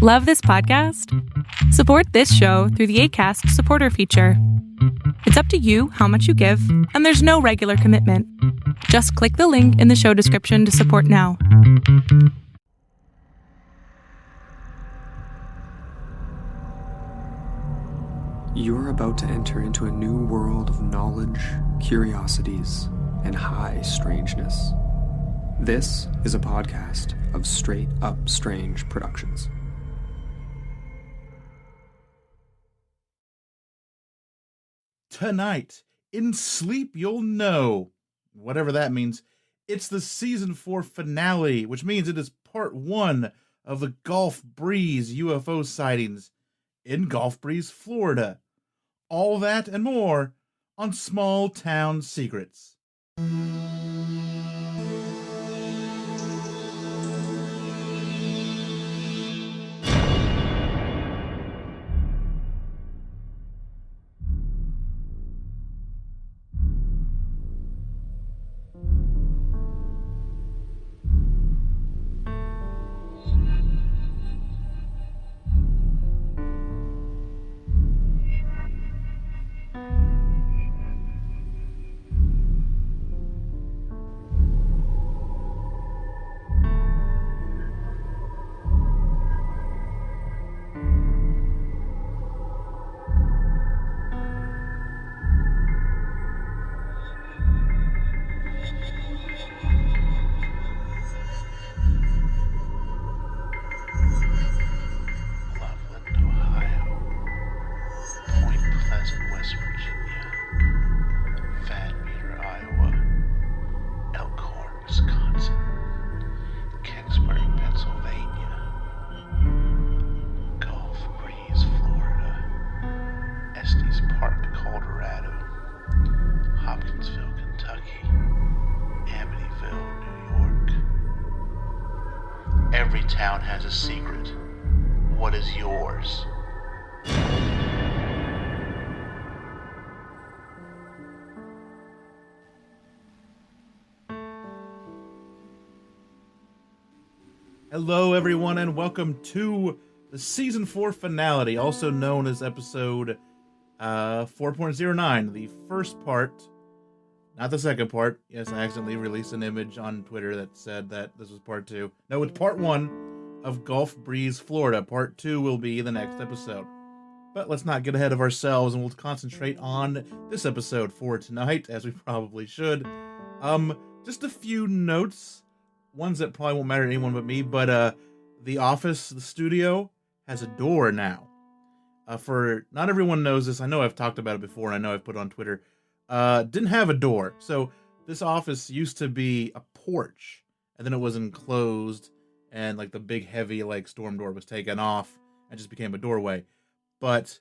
Love this podcast? Support this show through the Acast supporter feature. It's up to you how much you give, and there's no regular commitment. Just click the link in the show description to support now. You're about to enter into a new world of knowledge, curiosities, and high strangeness. This is a podcast of Straight Up Strange Productions. Tonight, in Sleep You'll Know, whatever that means, it's the Season 4 finale, which means it is part 1 of the Gulf Breeze UFO sightings in Gulf Breeze, Florida. All that and more on Small Town Secrets. Every town has a secret. What is yours? Hello, everyone, and welcome to the Season 4 finale, also known as episode 4.09, the first part, not the second part. Yes, I accidentally released an image on Twitter that said that this was part 2. No, it's part 1 of Gulf Breeze, Florida. Part 2 will be the next episode. But let's not get ahead of ourselves, and we'll concentrate on this episode for tonight, as we probably should. Just a few notes, ones that probably won't matter to anyone but me, but the office, the studio, has a door now. For not everyone knows this, I know I've talked about it before, and I know I've put it on Twitter. Didn't have a door. So this office used to be a porch, and then it was enclosed, and like the big heavy like storm door was taken off and just became a doorway. But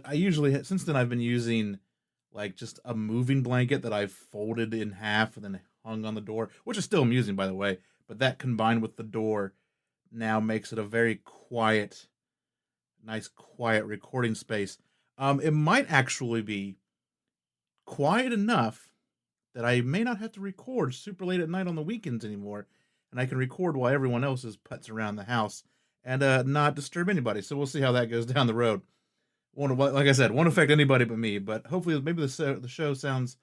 I usually, since then, I've been using like just a moving blanket that I've folded in half and then hung on the door, which is still amusing, by the way. But that combined with the door now makes it a very quiet, nice quiet recording space. It might actually be quiet enough that I may not have to record super late at night on the weekends anymore, and I can record while everyone else is putts around the house and not disturb anybody. So we'll see how that goes down the road. Like I said, won't affect anybody but me, but hopefully maybe the show sounds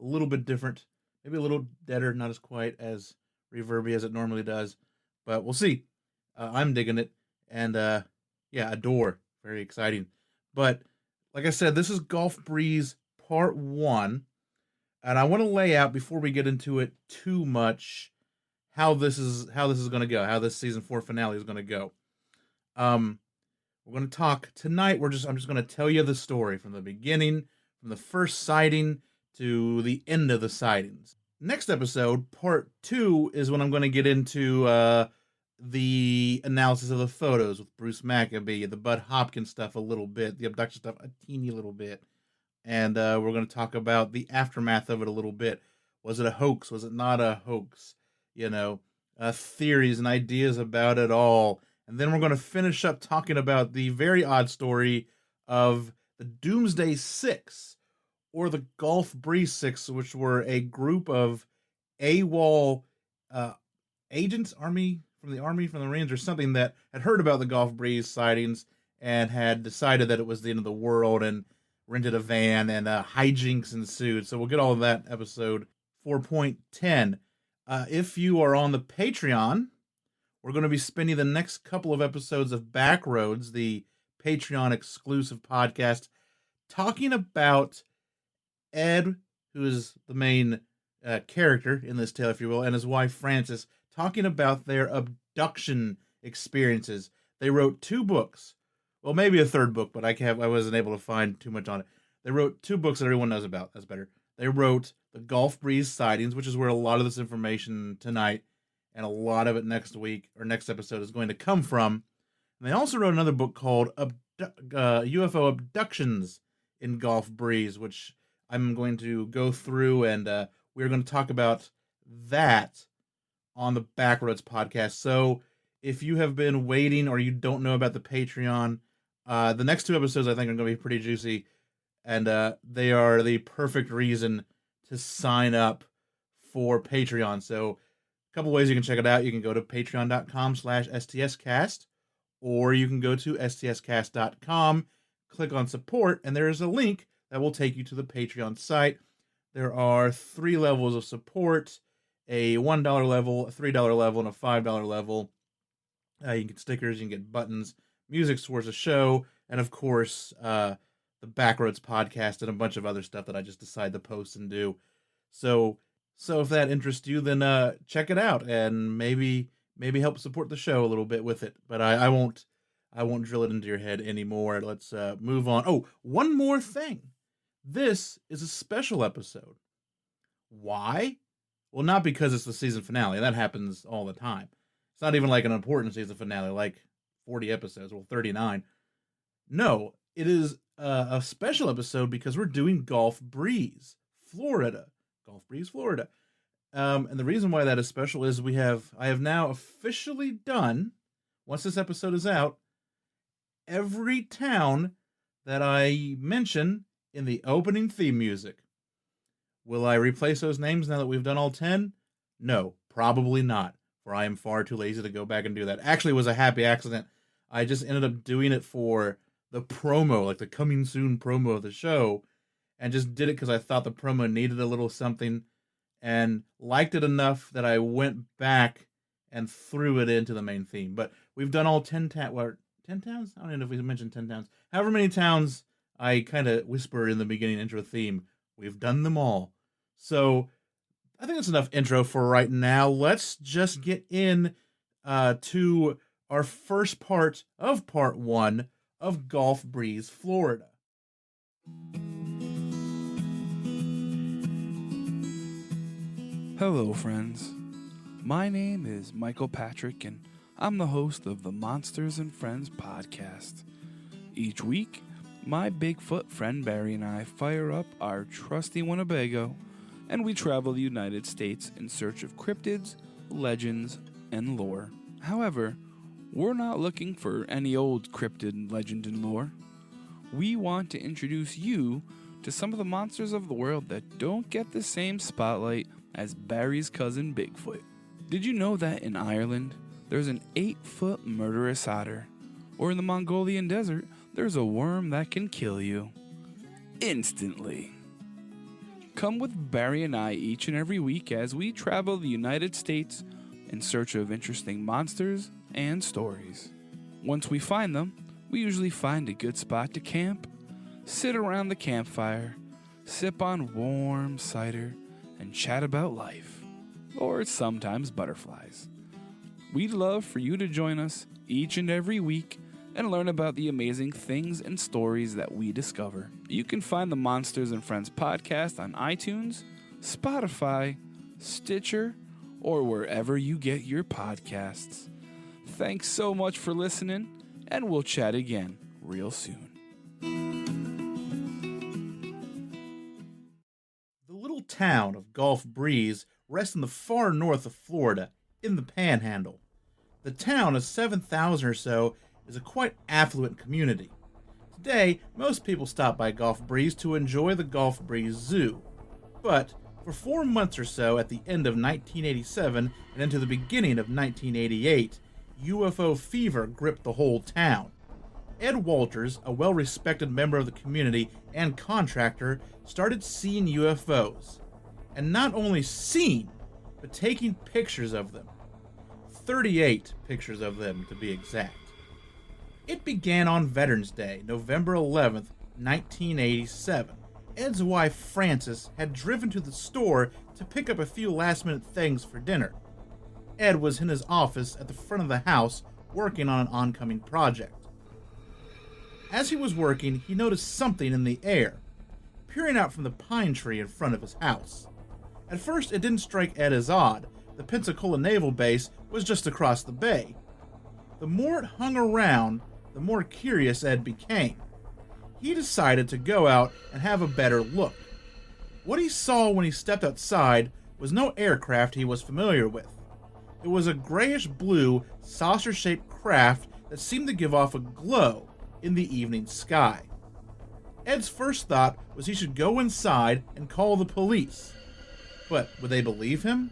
a little bit different, maybe a little deader, not as quite as reverby as it normally does, but we'll see. I'm digging it, and yeah, a door, very exciting. But like I said, this is Gulf Breeze Part 1, and I want to lay out, before we get into it too much, how this is going to go, how this Season 4 finale is going to go. We're going to talk tonight. I'm just going to tell you the story from the beginning, from the first sighting to the end of the sightings. Next episode, Part 2, is when I'm going to get into the analysis of the photos with Bruce Maccabee, the Bud Hopkins stuff a little bit, the abduction stuff a teeny little bit. And we're going to talk about the aftermath of it a little bit. Was it a hoax? Was it not a hoax? Theories and ideas about it all. And then we're going to finish up talking about the very odd story of the Doomsday Six, or the Gulf Breeze Six, which were a group of AWOL agents, Army from the Army, from the Marines, or something that had heard about the Gulf Breeze sightings and had decided that it was the end of the world and rented a van, and hijinks ensued. So we'll get all of that episode 4.10. If you are on the Patreon, we're going to be spending the next couple of episodes of Backroads, the Patreon exclusive podcast, talking about Ed, who is the main character in this tale, if you will, and his wife Frances, talking about their abduction experiences. They wrote 2 books. Well, maybe a third book, but I wasn't able to find too much on it. They wrote 2 books that everyone knows about. That's better. They wrote The Gulf Breeze Sightings, which is where a lot of this information tonight and a lot of it next week or next episode is going to come from. And they also wrote another book called UFO Abductions in Gulf Breeze, which I'm going to go through, and we're going to talk about that on the Backroads podcast. So if you have been waiting or you don't know about the Patreon, the next 2 episodes I think are going to be pretty juicy, and they are the perfect reason to sign up for Patreon. So a couple ways you can check it out. You can go to patreon.com/STScast, or you can go to stscast.com, click on support, and there is a link that will take you to the Patreon site. There are 3 levels of support, a $1 level, a $3 level, and a $5 level. You can get stickers, you can get buttons, music towards the show, and of course, the Backroads podcast and a bunch of other stuff that I just decide to post and do. So if that interests you, then check it out and maybe help support the show a little bit with it. But I won't drill it into your head anymore. Let's move on. Oh, one more thing. This is a special episode. Why? Well, not because it's the season finale. That happens all the time. It's not even like an important season finale, like 40 episodes, well, 39. No, it is a special episode because we're doing Gulf Breeze, Florida. Gulf Breeze, Florida. And the reason why that is special is I have now officially done, once this episode is out, every town that I mention in the opening theme music. Will I replace those names now that we've done all 10? No, probably not, for I am far too lazy to go back and do that. Actually, it was a happy accident. I just ended up doing it for the promo, like the coming soon promo of the show, and just did it because I thought the promo needed a little something and liked it enough that I went back and threw it into the main theme. But we've done all 10 towns. 10 towns? I don't know if we mentioned 10 towns. However many towns I kind of whisper in the beginning intro theme, we've done them all. So I think that's enough intro for right now. Let's just get in to our first part of part 1 of Gulf Breeze, Florida. Hello, friends. My name is Michael Patrick, and I'm the host of the Monsters and Friends podcast. Each week, my Bigfoot friend Barry and I fire up our trusty Winnebago, and we travel the United States in search of cryptids, legends, and lore. However, we're not looking for any old cryptid, legend, and lore. We want to introduce you to some of the monsters of the world that don't get the same spotlight as Barry's cousin Bigfoot. Did you know that in Ireland, there's an 8-foot murderous otter? Or in the Mongolian desert, there's a worm that can kill you instantly. Come with Barry and I each and every week as we travel the United States in search of interesting monsters and stories. Once we find them, we usually find a good spot to camp, sit around the campfire, sip on warm cider, and chat about life, or sometimes butterflies. We'd love for you to join us each and every week and learn about the amazing things and stories that we discover. You can find the Monsters and Friends podcast on iTunes, Spotify, Stitcher, or wherever you get your podcasts. Thanks so much for listening, and we'll chat again real soon. The little town of Gulf Breeze rests in the far north of Florida, in the panhandle. The town of 7,000 or so is a quite affluent community. Today, most people stop by Gulf Breeze to enjoy the Gulf Breeze Zoo. But For 4 months or so at the end of 1987 and into the beginning of 1988, UFO fever gripped the whole town. Ed Walters, a well-respected member of the community and contractor, started seeing UFOs. And not only seeing, but taking pictures of them. 38 pictures of them, to be exact. It began on Veterans Day, November 11th, 1987. Ed's wife, Frances, had driven to the store to pick up a few last-minute things for dinner. Ed was in his office at the front of the house working on an oncoming project. As he was working, he noticed something in the air, peering out from the pine tree in front of his house. At first, it didn't strike Ed as odd. The Pensacola Naval Base was just across the bay. The more it hung around, the more curious Ed became. He decided to go out and have a better look. What he saw when he stepped outside was no aircraft he was familiar with. It was a grayish-blue, saucer-shaped craft that seemed to give off a glow in the evening sky. Ed's first thought was he should go inside and call the police. But would they believe him?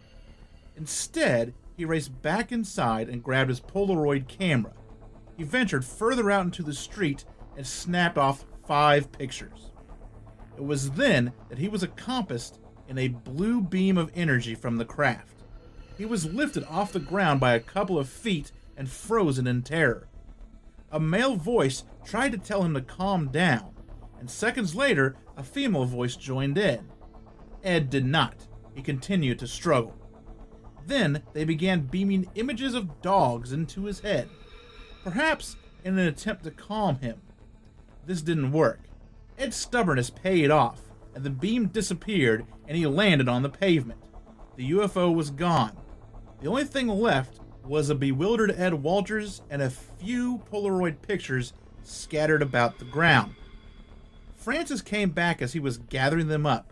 Instead, he raced back inside and grabbed his Polaroid camera. He ventured further out into the street and snapped off 5 pictures. It was then that he was encompassed in a blue beam of energy from the craft. He was lifted off the ground by a couple of feet and frozen in terror. A male voice tried to tell him to calm down, and seconds later, a female voice joined in. Ed did not. He continued to struggle. Then they began beaming images of dogs into his head, perhaps in an attempt to calm him. This didn't work. Ed's stubbornness paid off, and the beam disappeared and he landed on the pavement. The UFO was gone. The only thing left was a bewildered Ed Walters and a few Polaroid pictures scattered about the ground. Frances came back as he was gathering them up.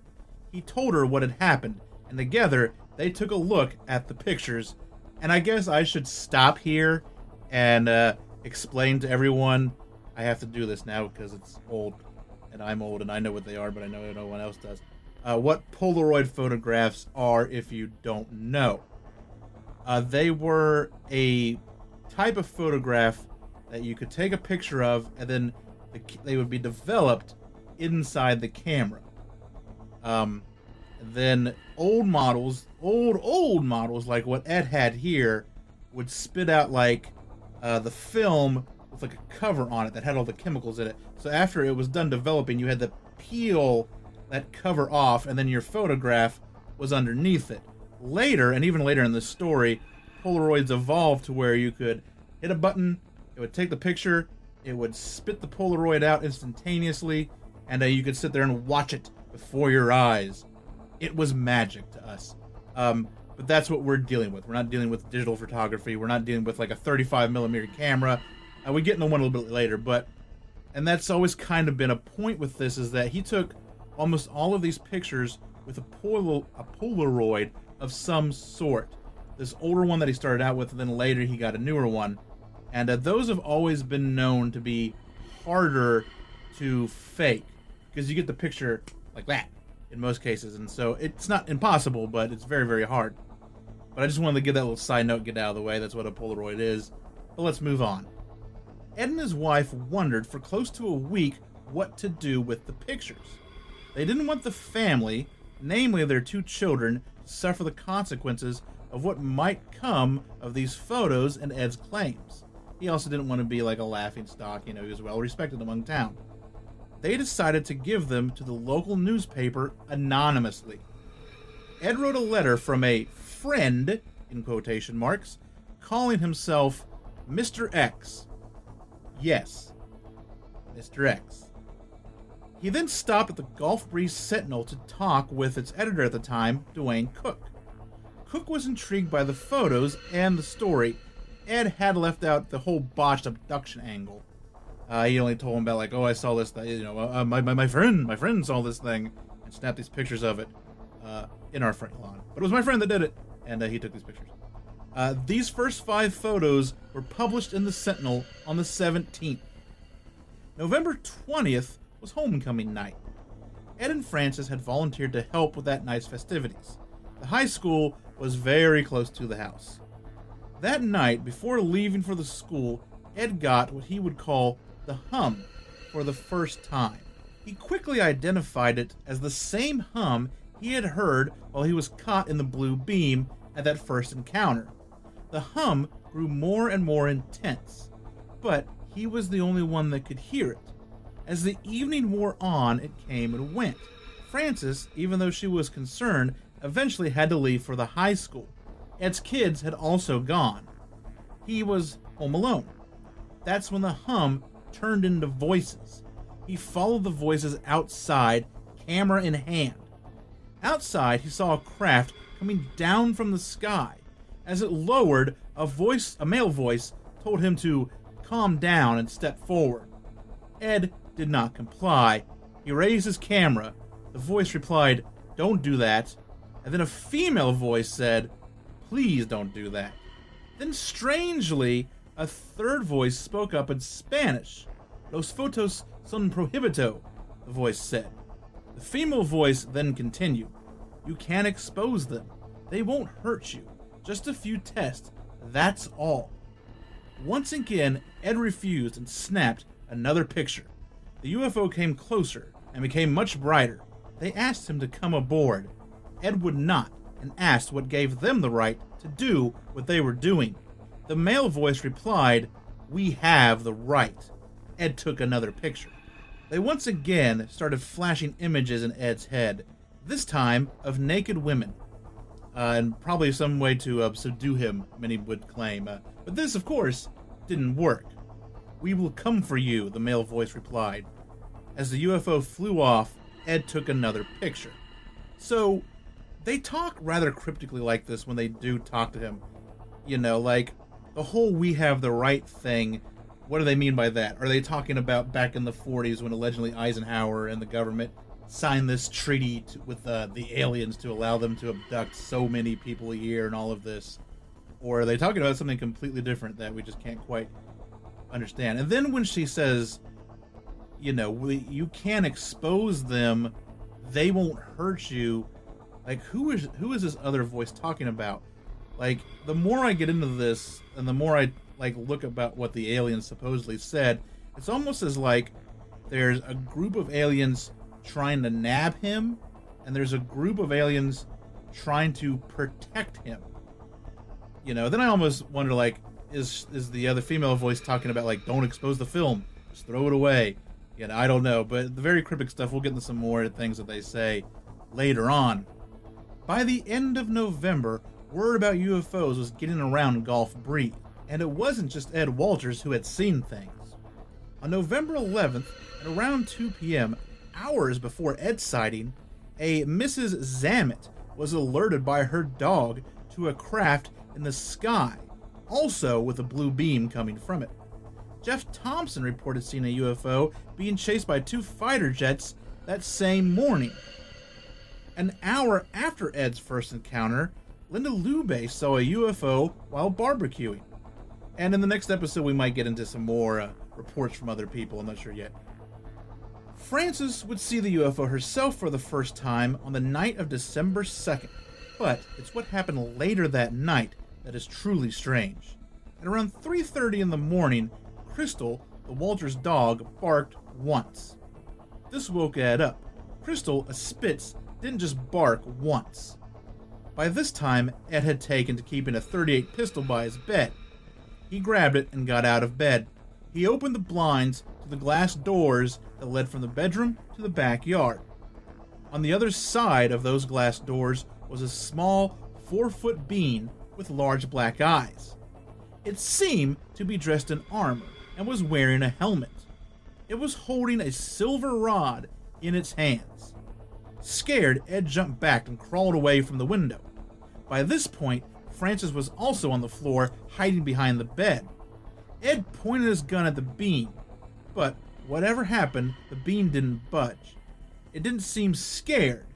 He told her what had happened, and together they took a look at the pictures. And I guess I should stop here and explain to everyone. I have to do this now because it's old, and I'm old, and I know what they are, but I know no one else does. What Polaroid photographs are, if you don't know. They were a type of photograph that you could take a picture of, and then they would be developed inside the camera. Then old models like what Ed had here would spit out like the film with like a cover on it that had all the chemicals in it. So after it was done developing, you had to peel that cover off, and then your photograph was underneath it. Later, and even later in the story, Polaroids evolved to where you could hit a button, it would take the picture, it would spit the Polaroid out instantaneously, and you could sit there and watch it before your eyes. It was magic to us. But that's what we're dealing with. We're not dealing with digital photography. We're not dealing with like a 35mm camera. We get into one a little bit later, and that's always kind of been a point with this, is that he took almost all of these pictures with a Polaroid of some sort. This older one that he started out with, and then later he got a newer one. And those have always been known to be harder to fake, because you get the picture like that in most cases. And so it's not impossible, but it's very, very hard. But I just wanted to get that little side note, get out of the way. That's what a Polaroid is. But let's move on. Ed and his wife wondered for close to a week what to do with the pictures. They didn't want the family, namely their 2 children, to suffer the consequences of what might come of these photos and Ed's claims. He also didn't want to be like a laughingstock, he was well respected among town. They decided to give them to the local newspaper anonymously. Ed wrote a letter from a friend, in quotation marks, calling himself Mr. X. Yes, Mr. X. He then stopped at the Gulf Breeze Sentinel to talk with its editor at the time, Dwayne Cook. Cook was intrigued by the photos and the story. Ed had left out the whole botched abduction angle. He only told him about like, oh, I saw this, my friend saw this thing and snapped these pictures of it in our front lawn. But it was my friend that did it, and he took these pictures. These first 5 photos were published in the Sentinel on the 17th. November 20th was homecoming night. Ed and Francis had volunteered to help with that night's festivities. The high school was very close to the house. That night, before leaving for the school, Ed got what he would call the hum for the first time. He quickly identified it as the same hum he had heard while he was caught in the blue beam at that first encounter. The hum grew more and more intense, but he was the only one that could hear it. As the evening wore on, it came and went. Frances, even though she was concerned, eventually had to leave for the high school. Ed's kids had also gone. He was home alone. That's when the hum turned into voices. He followed the voices outside, camera in hand. Outside, he saw a craft coming down from the sky. As it lowered, a male voice, told him to calm down and step forward. Ed did not comply. He raised his camera. The voice replied, "Don't do that." And then a female voice said, "Please don't do that." Then strangely, a third voice spoke up in Spanish. "Los fotos son prohibito," the voice said. The female voice then continued, "You can't expose them. They won't hurt you. Just a few tests. That's all." Once again, Ed refused and snapped another picture. The UFO came closer and became much brighter. They asked him to come aboard. Ed would not, and asked what gave them the right to do what they were doing. The male voice replied, "We have the right." Ed took another picture. They once again started flashing images in Ed's head, this time of naked women. And probably some way to subdue him, many would claim. But this, of course, didn't work. "We will come for you," the male voice replied. As the UFO flew off, Ed took another picture. So, they talk rather cryptically like this when they do talk to him. You know, like, the whole "we have the right" thing, what do they mean by that? Are they talking about back in the 40s when allegedly Eisenhower and the government signed this treaty with the aliens to allow them to abduct so many people a year and all of this? Or are they talking about something completely different that we just can't quite understand? And then when she says, you know, you can't expose them, they won't hurt you, like, who is this other voice talking about? Like, the more I get into this and the more I look about what the aliens supposedly said, it's almost as like there's a group of aliens trying to nab him, and there's a group of aliens trying to protect him. You know, then I almost wonder, like, is the other female voice talking about, like, don't expose the film, just throw it away? You know, I don't know, but the very cryptic stuff, we'll get into some more things that they say later on. By the end of November, word about UFOs was getting around Gulf Breeze, and it wasn't just Ed Walters who had seen things. On November 11th, at around 2 p.m., hours before Ed's sighting, a Mrs. Zammit was alerted by her dog to a craft in the sky, also with a blue beam coming from it. Jeff Thompson reported seeing a UFO being chased by 2 fighter jets that same morning. An hour after Ed's first encounter, Linda Lube saw a UFO while barbecuing. And in the next episode, we might get into some more reports from other people. I'm not sure yet. Frances would see the UFO herself for the first time on the night of December 2nd. But it's what happened later that night that is truly strange. At around 3:30 in the morning, Crystal, the Walters dog, barked once. This woke Ed up. Crystal, a Spitz, didn't just bark once. By this time, Ed had taken to keeping a .38 pistol by his bed. He grabbed it and got out of bed. He opened the blinds to the glass doors that led from the bedroom to the backyard. On the other side of those glass doors was a small 4-foot being with large black eyes. It seemed to be dressed in armor and was wearing a helmet. It was holding a silver rod in its hands. Scared, Ed jumped back and crawled away from the window. By this point, Frances was also on the floor, hiding behind the bed. Ed pointed his gun at the beam, but whatever happened, the beam didn't budge. It didn't seem scared,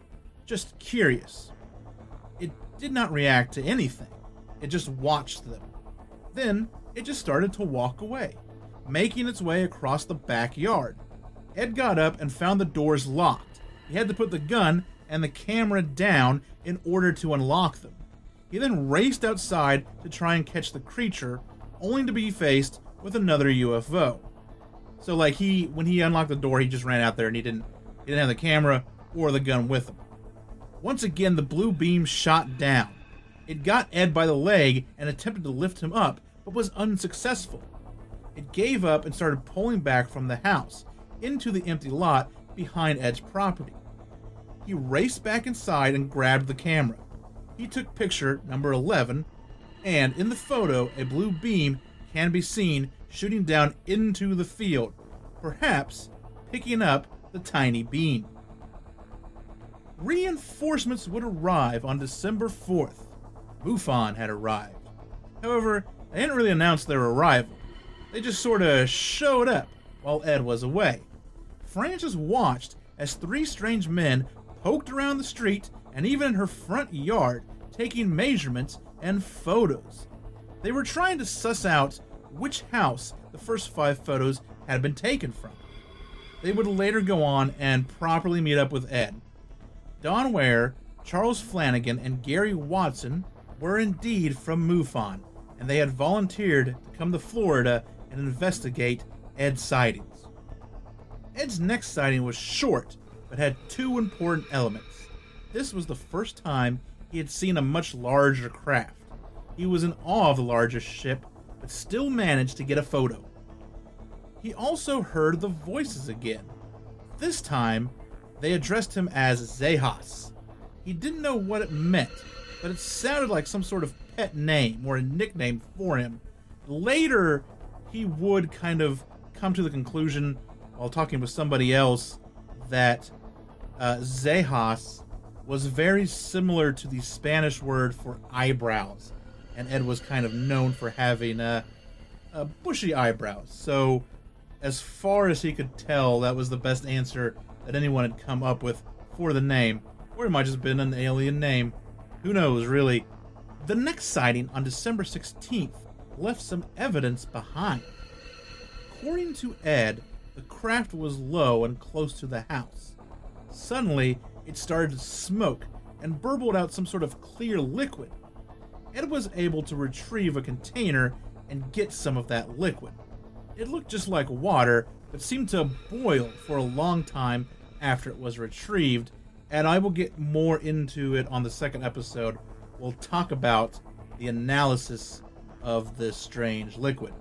just curious. It did not react to anything. It just watched them. Then, it just started to walk away, making its way across the backyard. Ed got up and found the doors locked. He had to put the gun and the camera down in order to unlock them. He then raced outside to try and catch the creature, only to be faced with another UFO. So like when he unlocked the door, he just ran out there and he didn't have the camera or the gun with him. Once again, the blue beam shot down. It got Ed by the leg and attempted to lift him up, but was unsuccessful. It gave up and started pulling back from the house into the empty lot behind Ed's property. He raced back inside and grabbed the camera. He took picture number 11, and in the photo, a blue beam can be seen shooting down into the field, perhaps picking up the tiny beam. Reinforcements would arrive on December 4th. MUFON had arrived. However, they didn't really announce their arrival. They just sort of showed up while Ed was away. Frances watched as 3 strange men poked around the street and even in her front yard, taking measurements and photos. They were trying to suss out which house the first 5 photos had been taken from. They would later go on and properly meet up with Ed. Don Ware, Charles Flanagan, and Gary Watson were indeed from MUFON, and they had volunteered to come to Florida and investigate Ed's sightings. Ed's next sighting was short, but had 2 important elements. This was the first time he had seen a much larger craft. He was in awe of the largest ship, but still managed to get a photo. He also heard the voices again. This time, they addressed him as Zehas. He didn't know what it meant, but it sounded like some sort of pet name or a nickname for him. Later, he would kind of come to the conclusion, while talking with somebody else, that Zehas was very similar to the Spanish word for eyebrows, and Ed was kind of known for having bushy eyebrows. So, as far as he could tell, that was the best answer that anyone had come up with for the name, or it might just have been an alien name. Who knows, really? The next sighting on December 16th left some evidence behind. According to Ed, the craft was low and close to the house. Suddenly, it started to smoke and burbled out some sort of clear liquid. Ed was able to retrieve a container and get some of that liquid. It looked just like water, but seemed to boil for a long time after it was retrieved, and I will get more into it on the second episode. We'll talk about the analysis of this strange liquid.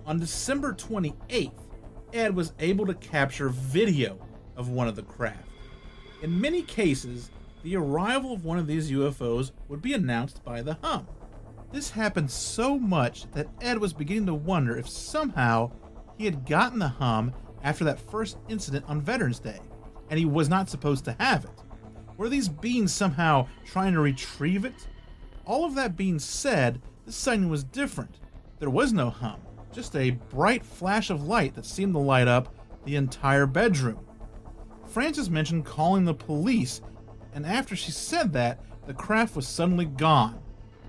On December 28th, Ed was able to capture video of one of the craft. In many cases, the arrival of one of these UFOs would be announced by the hum. This happened so much that Ed was beginning to wonder if somehow he had gotten the hum after that first incident on Veterans Day, and he was not supposed to have it. Were these beings somehow trying to retrieve it? All of that being said, this sighting was different. There was no hum, just a bright flash of light that seemed to light up the entire bedroom. Frances mentioned calling the police, and after she said that, the craft was suddenly gone,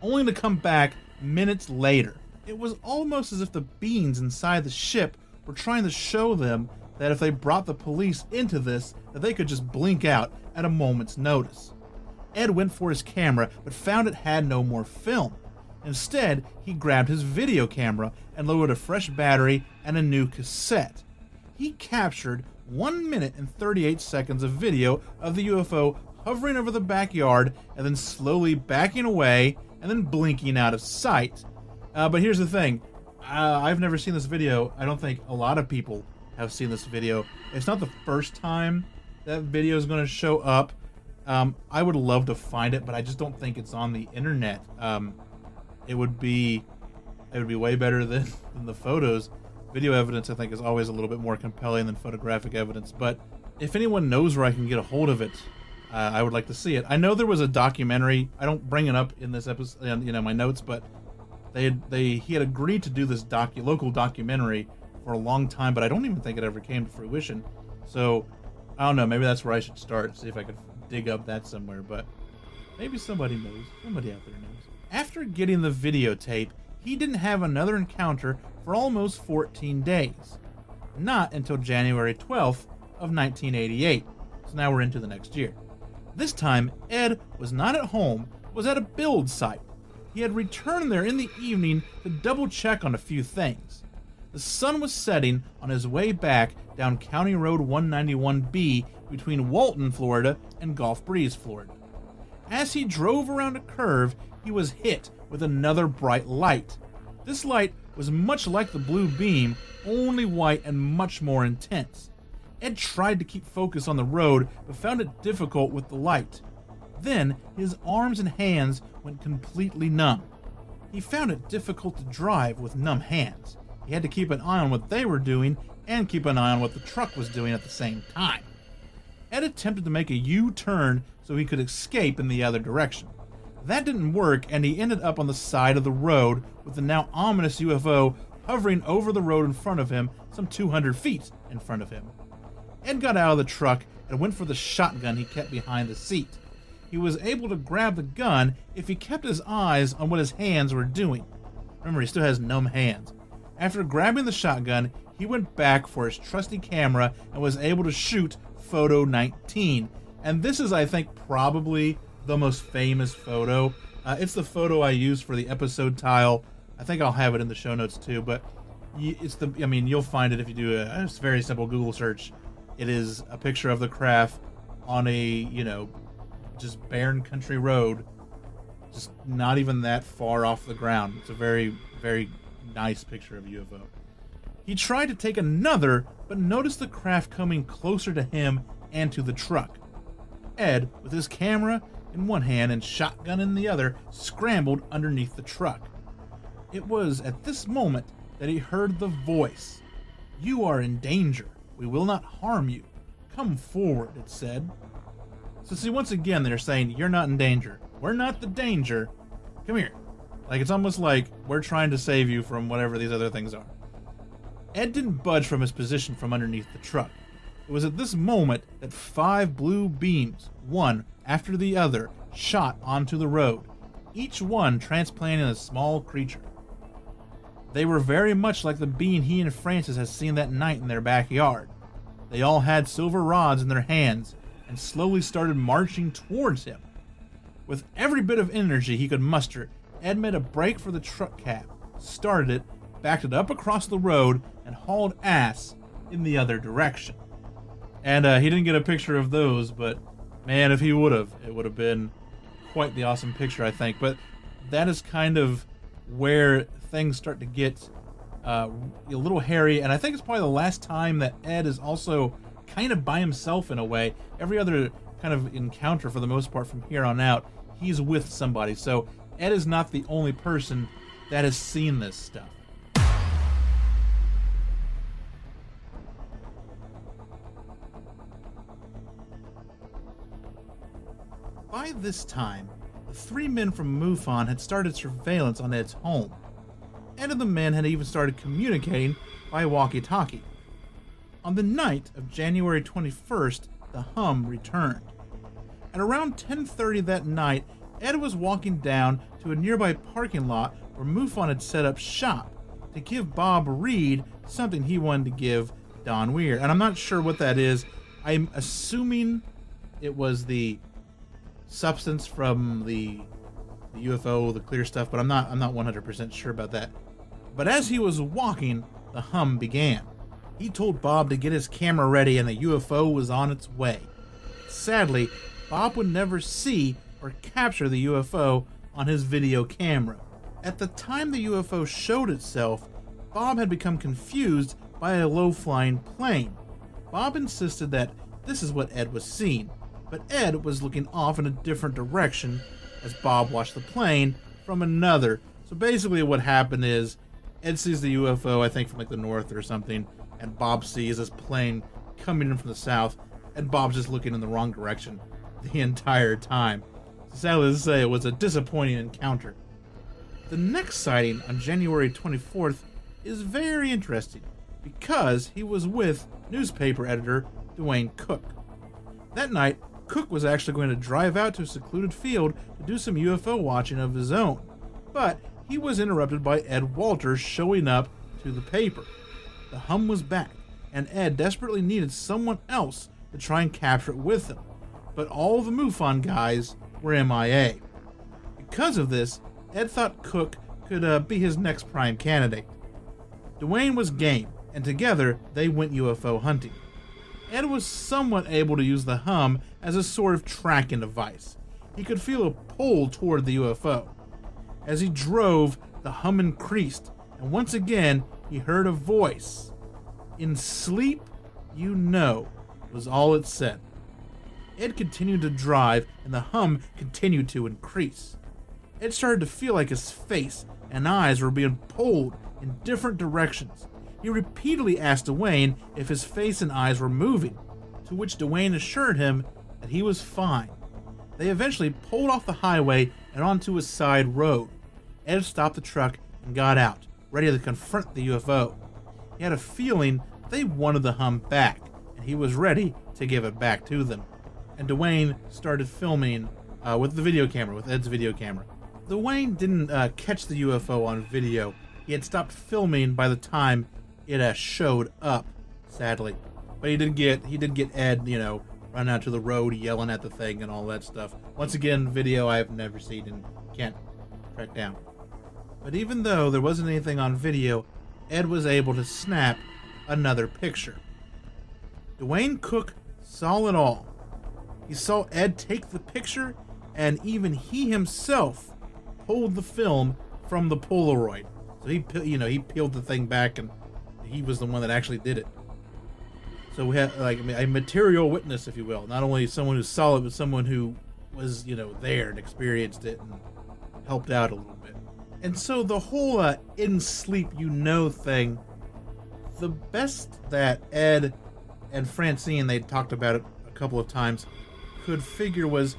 only to come back minutes later. It was almost as if the beings inside the ship were trying to show them that if they brought the police into this, that they could just blink out at a moment's notice. Ed went for his camera, but found it had no more film. Instead, he grabbed his video camera and loaded a fresh battery and a new cassette. He captured 1 minute and 38 seconds of video of the UFO hovering over the backyard and then slowly backing away and then blinking out of sight. But here's the thing. I've never seen this video. I don't think a lot of people have seen this video. It's not the first time that video is going to show up. I would love to find it, but I just don't think it's on the internet. It would be way better than the photos. Video evidence, I think, is always a little bit more compelling than photographic evidence. But if anyone knows where I can get a hold of it, I would like to see it. I know there was a documentary. I don't bring it up in this episode, my notes, but he had agreed to do this local documentary for a long time, but I don't even think it ever came to fruition. So I don't know. Maybe that's where I should start. See if I could dig up that somewhere. But maybe somebody knows. Somebody out there knows. After getting the videotape, he didn't have another encounter for almost 14 days. Not until January 12th of 1988. So So now we're into the next year. This time, Ed was not at home, was at a build site. He had returned there in the evening to double check on a few things. The sun was setting on his way back down County Road 191B between Walton, Florida and Gulf Breeze, Florida. As he drove around a curve, he was hit with another bright light. This light was much like the blue beam, only white and much more intense. Ed tried to keep focus on the road, but found it difficult with the light. Then, his arms and hands went completely numb. He found it difficult to drive with numb hands. He had to keep an eye on what they were doing and keep an eye on what the truck was doing at the same time. Ed attempted to make a U-turn so he could escape in the other direction. That didn't work, and he ended up on the side of the road with the now ominous UFO hovering over the road in front of him, some 200 feet in front of him. Ed got out of the truck and went for the shotgun he kept behind the seat. He was able to grab the gun if he kept his eyes on what his hands were doing. Remember, he still has numb hands. After grabbing the shotgun, he went back for his trusty camera and was able to shoot photo 19. And this is, I think, probably the most famous photo. It's the photo I used for the episode tile. I think I'll have it in the show notes too, but you'll find it if you do a very simple Google search. It is a picture of the craft on a, just barren country road, just not even that far off the ground. It's a very, very nice picture of a UFO. He tried to take another, but noticed the craft coming closer to him and to the truck. Ed, with his camera in one hand and shotgun in the other, scrambled underneath the truck. It was at this moment that he heard the voice. "You are in danger. We will not harm you. Come forward," it said. So see, once again, they're saying, you're not in danger. We're not the danger. Come here. Like, it's almost like we're trying to save you from whatever these other things are. Ed didn't budge from his position from underneath the truck. It was at this moment that 5 blue beams, one after the other, shot onto the road, each one transplanting a small creature. They were very much like the being he and Francis had seen that night in their backyard. They all had silver rods in their hands and slowly started marching towards him. With every bit of energy he could muster, Ed made a break for the truck cab, started it, backed it up across the road, and hauled ass in the other direction. And he didn't get a picture of those, but man, if he would have, it would have been quite the awesome picture, I think. But that is kind of where things start to get a little hairy, and I think it's probably the last time that Ed is also kind of by himself in a way. Every other kind of encounter, for the most part, from here on out, he's with somebody. So Ed is not the only person that has seen this stuff. By this time, the 3 men from MUFON had started surveillance on Ed's home. Ed and the men had even started communicating by walkie-talkie. On the night of January 21st, the hum returned. At around 10:30 that night, Ed was walking down to a nearby parking lot where MUFON had set up shop to give Bob Reed something he wanted to give Don Weir. And I'm not sure what that is. I'm assuming it was the substance from the UFO, the clear stuff, but I'm not 100% sure about that. But as he was walking, the hum began. He told Bob to get his camera ready and the UFO was on its way. Sadly, Bob would never see or capture the UFO on his video camera. At the time the UFO showed itself, Bob had become confused by a low-flying plane. Bob insisted that this is what Ed was seeing, but Ed was looking off in a different direction as Bob watched the plane from another. So basically what happened is Ed sees the UFO, I think from like the north or something, and Bob sees this plane coming in from the south, and Bob's just looking in the wrong direction the entire time. So sadly to say, it was a disappointing encounter. The next sighting on January 24th is very interesting because he was with newspaper editor Dwayne Cook. That night, Cook was actually going to drive out to a secluded field to do some UFO watching of his own, but he was interrupted by Ed Walters showing up to the paper. The hum was back, and Ed desperately needed someone else to try and capture it with him, but all the MUFON guys were MIA. Because of this, Ed thought Cook could be his next prime candidate. Dwayne was game, and together they went UFO hunting. Ed was somewhat able to use the hum as a sort of tracking device. He could feel a pull toward the UFO. As he drove, the hum increased, and once again he heard a voice. "In sleep, you know," was all it said. Ed continued to drive, and the hum continued to increase. Ed started to feel like his face and eyes were being pulled in different directions. He repeatedly asked Dwayne if his face and eyes were moving, to which Dwayne assured him that he was fine. They eventually pulled off the highway and onto a side road. Ed stopped the truck and got out, ready to confront the UFO. He had a feeling they wanted the hum back, and he was ready to give it back to them. And Dwayne started filming with the video camera, with Ed's video camera. Dwayne didn't catch the UFO on video. He had stopped filming by the time it showed up, sadly. But he did get Ed, running out to the road, yelling at the thing and all that stuff. Once again, video I have never seen and can't track down. But even though there wasn't anything on video, Ed was able to snap another picture. Dwayne Cook saw it all. He saw Ed take the picture, and even he himself pulled the film from the Polaroid. So he peeled the thing back, and he was the one that actually did it. So we have a material witness, if you will, not only someone who saw it, but someone who was there and experienced it and helped out a little bit. And so the whole in sleep thing, the best that Ed and Francine, they talked about it a couple of times, could figure was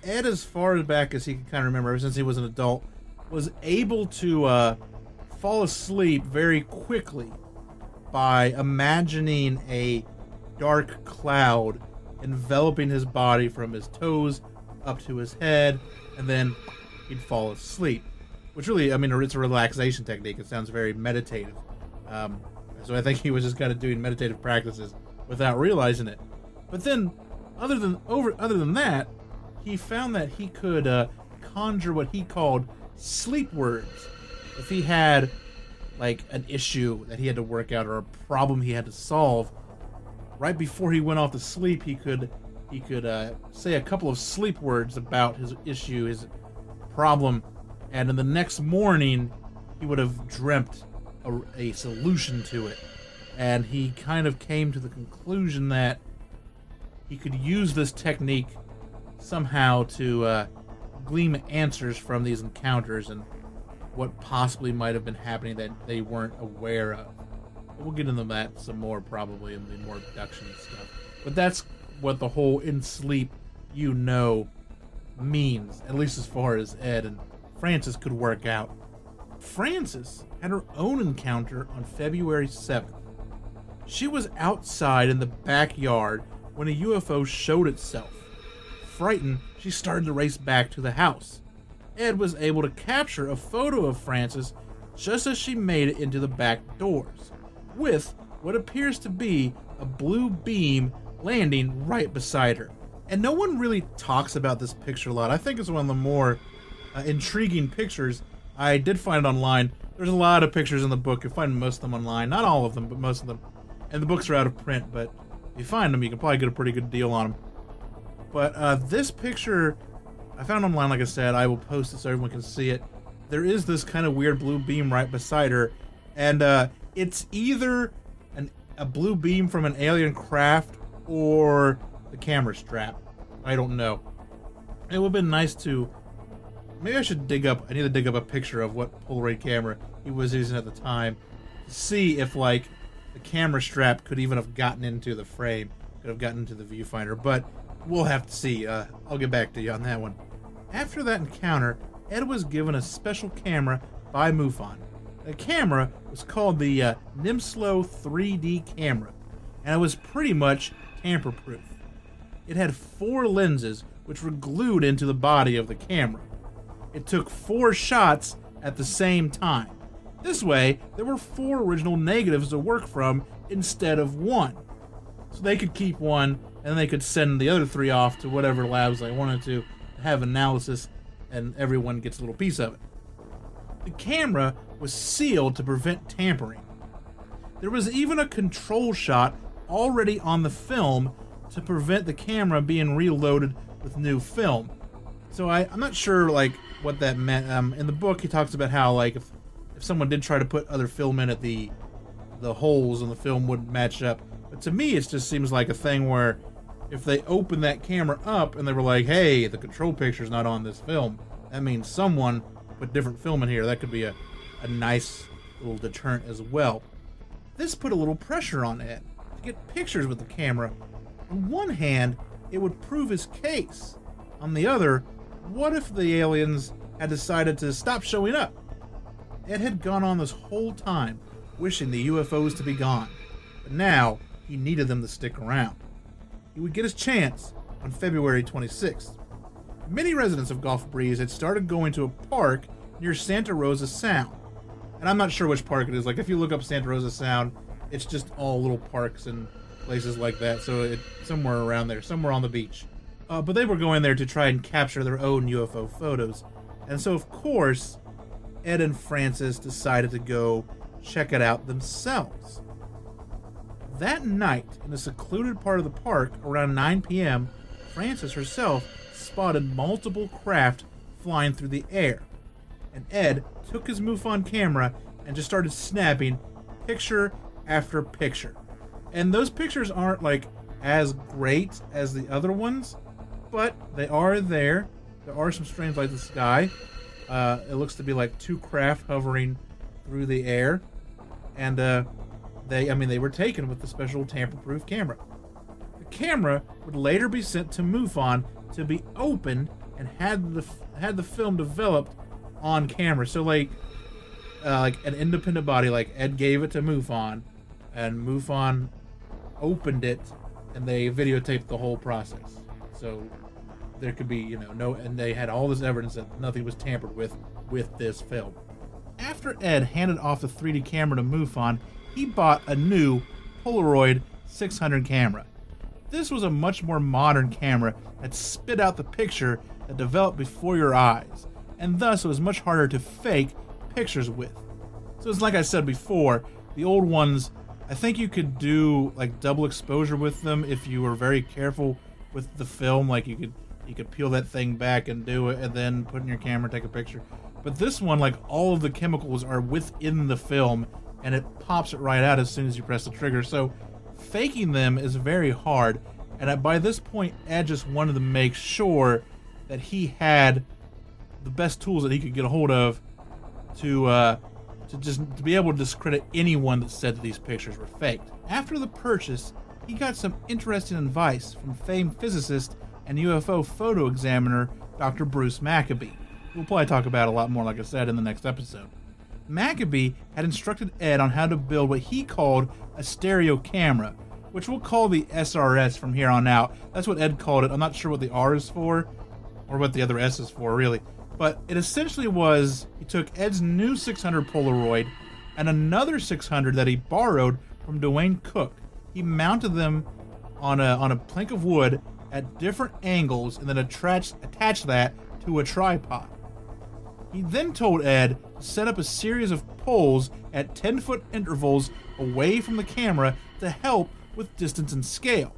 Ed, as far back as he can kind of remember, ever since he was an adult, was able to fall asleep very quickly by imagining a dark cloud enveloping his body from his toes up to his head, and then he'd fall asleep. Which really, it's a relaxation technique. It sounds very meditative. So I think he was just kind of doing meditative practices without realizing it. But then, other than that, he found that he could conjure what he called sleep words. If he had an issue that he had to work out or a problem he had to solve, right before he went off to sleep, he could say a couple of sleep words about his issue, his problem, and in the next morning he would have dreamt a solution to it. And he kind of came to the conclusion that he could use this technique somehow to glean answers from these encounters and what possibly might have been happening that they weren't aware of. But we'll get into that some more probably in the more abduction stuff. But that's what the whole in sleep means, at least as far as Ed and Frances could work out. Frances had her own encounter on February 7th. She was outside in the backyard when a UFO showed itself. Frightened, she started to race back to the house. Ed was able to capture a photo of Frances just as she made it into the back doors, with what appears to be a blue beam landing right beside her. And no one really talks about this picture a lot. I think it's one of the more intriguing pictures. I did find it online. There's a lot of pictures in the book. You'll find most of them online. Not all of them, but most of them. And the books are out of print, but if you find them, you can probably get a pretty good deal on them. But this picture I found online, like I said. I will post it so everyone can see it. There is this kind of weird blue beam right beside her, and it's either a blue beam from an alien craft or the camera strap. I don't know. It would have been nice to... Maybe I need to dig up a picture of what Polaroid camera he was using at the time to see if, the camera strap could even have gotten into the frame, could have gotten into the viewfinder, but we'll have to see. I'll get back to you on that one. After that encounter, Ed was given a special camera by MUFON. The camera was called the Nimslo 3D camera, and it was pretty much tamper-proof. It had 4 lenses which were glued into the body of the camera. It took 4 shots at the same time. This way, there were 4 original negatives to work from instead of 1. So they could keep one, and they could send the other 3 off to whatever labs they wanted to have analysis, and everyone gets a little piece of it. The camera was sealed to prevent tampering. There was even a control shot already on the film to prevent the camera being reloaded with new film. So I'm not sure like what that meant. In the book, he talks about how like if someone did try to put other film in it, the holes in the film wouldn't match up. But to me, it just seems like a thing where if they opened that camera up and they were like, hey, the control picture's not on this film, that means someone put different film in here. That could be a nice little deterrent as well. This put a little pressure on Ed to get pictures with the camera. On one hand, it would prove his case. On the other, what if the aliens had decided to stop showing up? Ed had gone on this whole time wishing the UFOs to be gone, but now he needed them to stick around. He would get his chance on February 26th. Many residents of Gulf Breeze had started going to a park near Santa Rosa Sound. And I'm not sure which park it is. Like, if you look up Santa Rosa Sound, it's just all little parks and places like that. So it's somewhere around there, somewhere on the beach. But they were going there to try and capture their own UFO photos. And so, of course, Ed and Francis decided to go check it out themselves. That night, in a secluded part of the park, around 9 p.m., Francis herself spotted multiple craft flying through the air. And Ed took his MUFON camera and just started snapping picture after picture. And those pictures aren't like as great as the other ones, but they are there. There are some strange lights in the sky. It looks to be like 2 craft hovering through the air. And they were taken with the special tamper-proof camera. The camera would later be sent to MUFON to be opened and had the film developed on camera. So like an independent body, like Ed gave it to MUFON, and MUFON opened it, and they videotaped the whole process. So there could be, and they had all this evidence that nothing was tampered with this film. After Ed handed off the 3D camera to MUFON, he bought a new Polaroid 600 camera. This was a much more modern camera that spit out the picture that developed before your eyes, and thus it was much harder to fake pictures with. So it's like I said before, the old ones, I think you could do like double exposure with them if you were very careful with the film. Like you could peel that thing back and do it, and then put in your camera, take a picture. But this one, like all of the chemicals are within the film, and it pops it right out as soon as you press the trigger. So faking them is very hard. And by this point, Ed just wanted to make sure that he had the best tools that he could get a hold of to be able to discredit anyone that said that these pictures were faked. After the purchase, he got some interesting advice from famed physicist and UFO photo examiner Dr. Bruce Maccabee. We'll probably talk about it a lot more, like I said, in the next episode. Maccabee had instructed Ed on how to build what he called a stereo camera, which we'll call the SRS from here on out. That's what Ed called it. I'm not sure what the R is for, or what the other S is for, really. But it essentially was, he took Ed's new 600 Polaroid and another 600 that he borrowed from Dwayne Cook. He mounted them on a plank of wood at different angles and then attached that to a tripod. He then told Ed to set up a series of poles at 10-foot intervals away from the camera to help with distance and scale.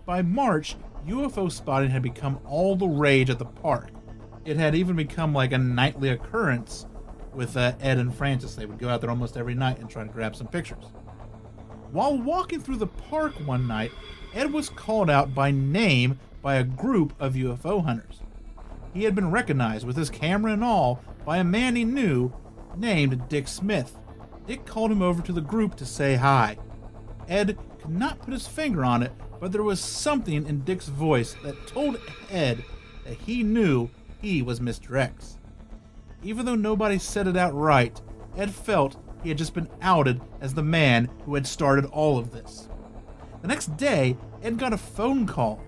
By March, UFO spotting had become all the rage at the park. It had even become like a nightly occurrence with Ed and Francis. They would go out there almost every night and try to grab some pictures. While walking through the park one night, Ed was called out by name by a group of UFO hunters. He had been recognized with his camera and all by a man he knew named Dick Smith. Dick called him over to the group to say hi. Ed could not put his finger on it, but there was something in Dick's voice that told Ed that he knew he was Mr. X. Even though nobody said it outright, Ed felt he had just been outed as the man who had started all of this. The next day, Ed got a phone call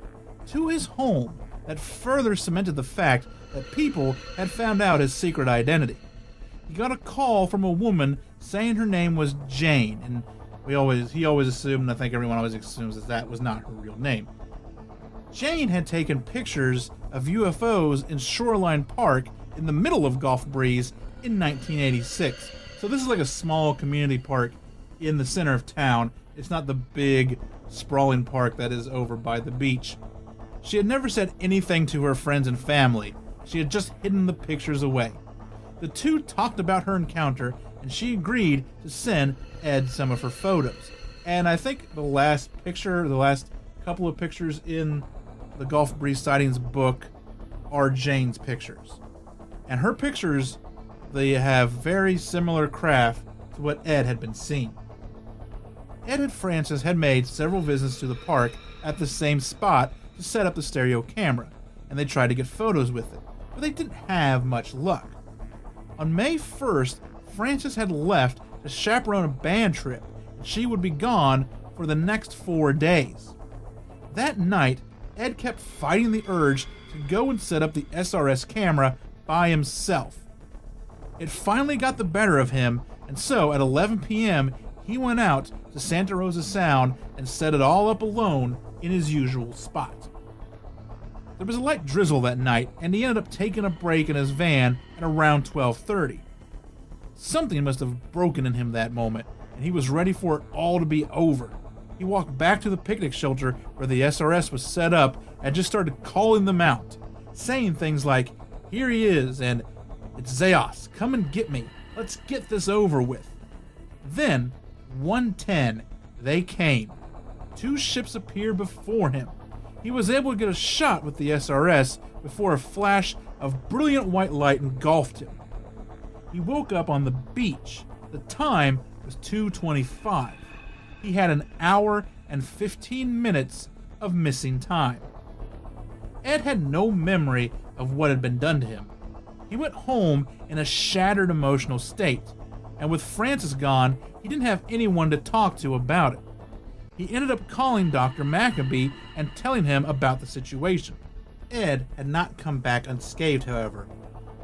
to his home that further cemented the fact that people had found out his secret identity. He got a call from a woman saying her name was Jane, and he always assumed, and I think everyone always assumes, that was not her real name. Jane had taken pictures of UFOs in Shoreline Park in the middle of Gulf Breeze in 1986. So this is like a small community park in the center of town. It's not the big, sprawling park that is over by the beach. She had never said anything to her friends and family. She had just hidden the pictures away. The two talked about her encounter, and she agreed to send Ed some of her photos. And I think the last couple of pictures in the Gulf Breeze Sightings book are Jane's pictures. And her pictures, they have very similar craft to what Ed had been seeing. Ed and Francis had made several visits to the park at the same spot to set up the stereo camera, and they tried to get photos with it, but they didn't have much luck. On May 1st, Francis had left to chaperone a band trip, and she would be gone for the next 4 days. That night, Ed kept fighting the urge to go and set up the SRS camera by himself. It finally got the better of him, and so at 11 p.m., he went out to Santa Rosa Sound and set it all up alone in his usual spot. There was a light drizzle that night, and he ended up taking a break in his van at around 12:30. Something must have broken in him that moment, and he was ready for it all to be over. He walked back to the picnic shelter where the SRS was set up and just started calling them out, saying things like, "Here he is," and "It's Zeos, come and get me. Let's get this over with." Then, 1:10, they came. 2 ships appeared before him. He was able to get a shot with the SRS before a flash of brilliant white light engulfed him. He woke up on the beach. The time was 2:25. He had an hour and 15 minutes of missing time. Ed had no memory of what had been done to him. He went home in a shattered emotional state, and with Francis gone, he didn't have anyone to talk to about it. He ended up calling Dr. Maccabee and telling him about the situation. Ed had not come back unscathed, however.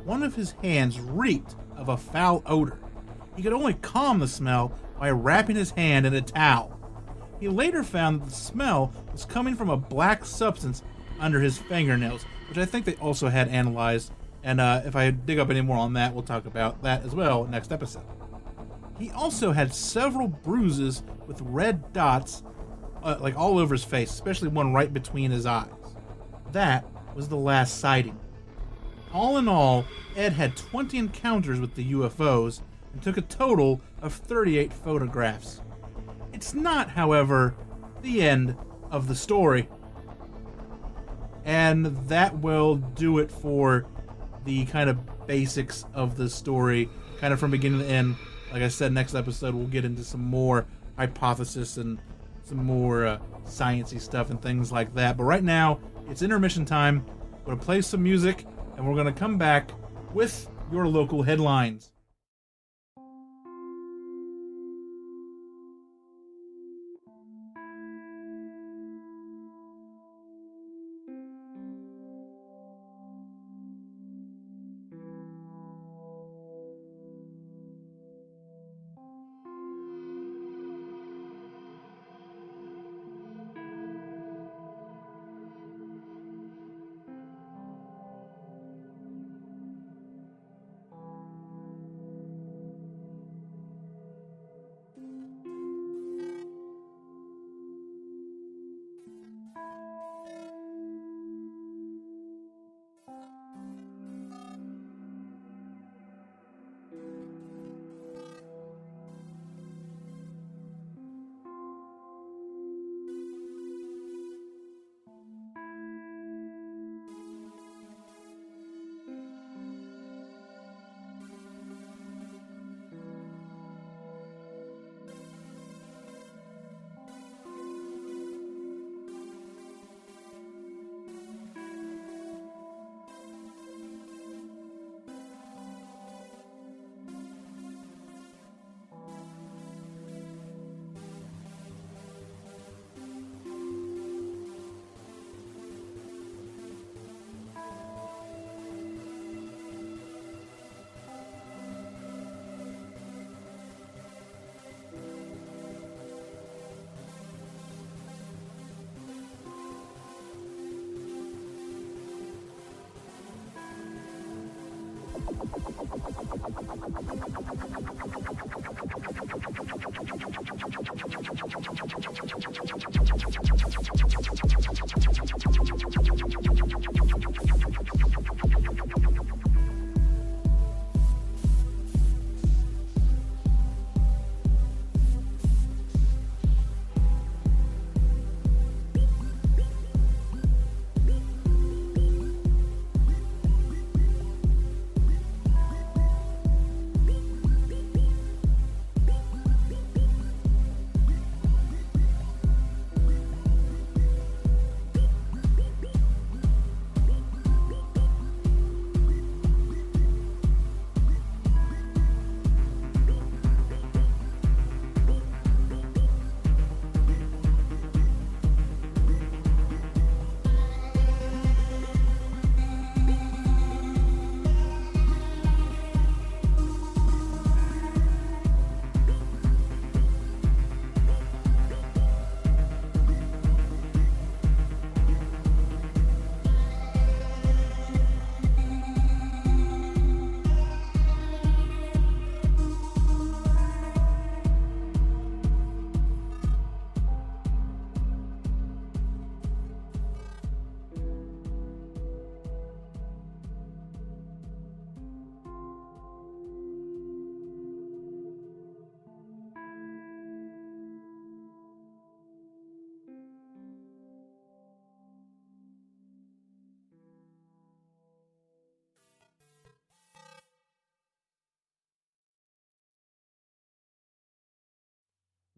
One of his hands reeked of a foul odor. He could only calm the smell by wrapping his hand in a towel. He later found that the smell was coming from a black substance under his fingernails, which I think they also had analyzed, and if I dig up any more on that, we'll talk about that as well next episode. He also had several bruises with red dots like all over his face, especially one right between his eyes. That was the last sighting. All in all, Ed had 20 encounters with the UFOs and took a total of 38 photographs. It's not, however, the end of the story. And that will do it for the kind of basics of the story, kind of from beginning to end. Like I said, next episode we'll get into some more hypothesis and some more sciencey stuff and things like that. But right now, it's intermission time. We're going to play some music, and we're going to come back with your local headlines.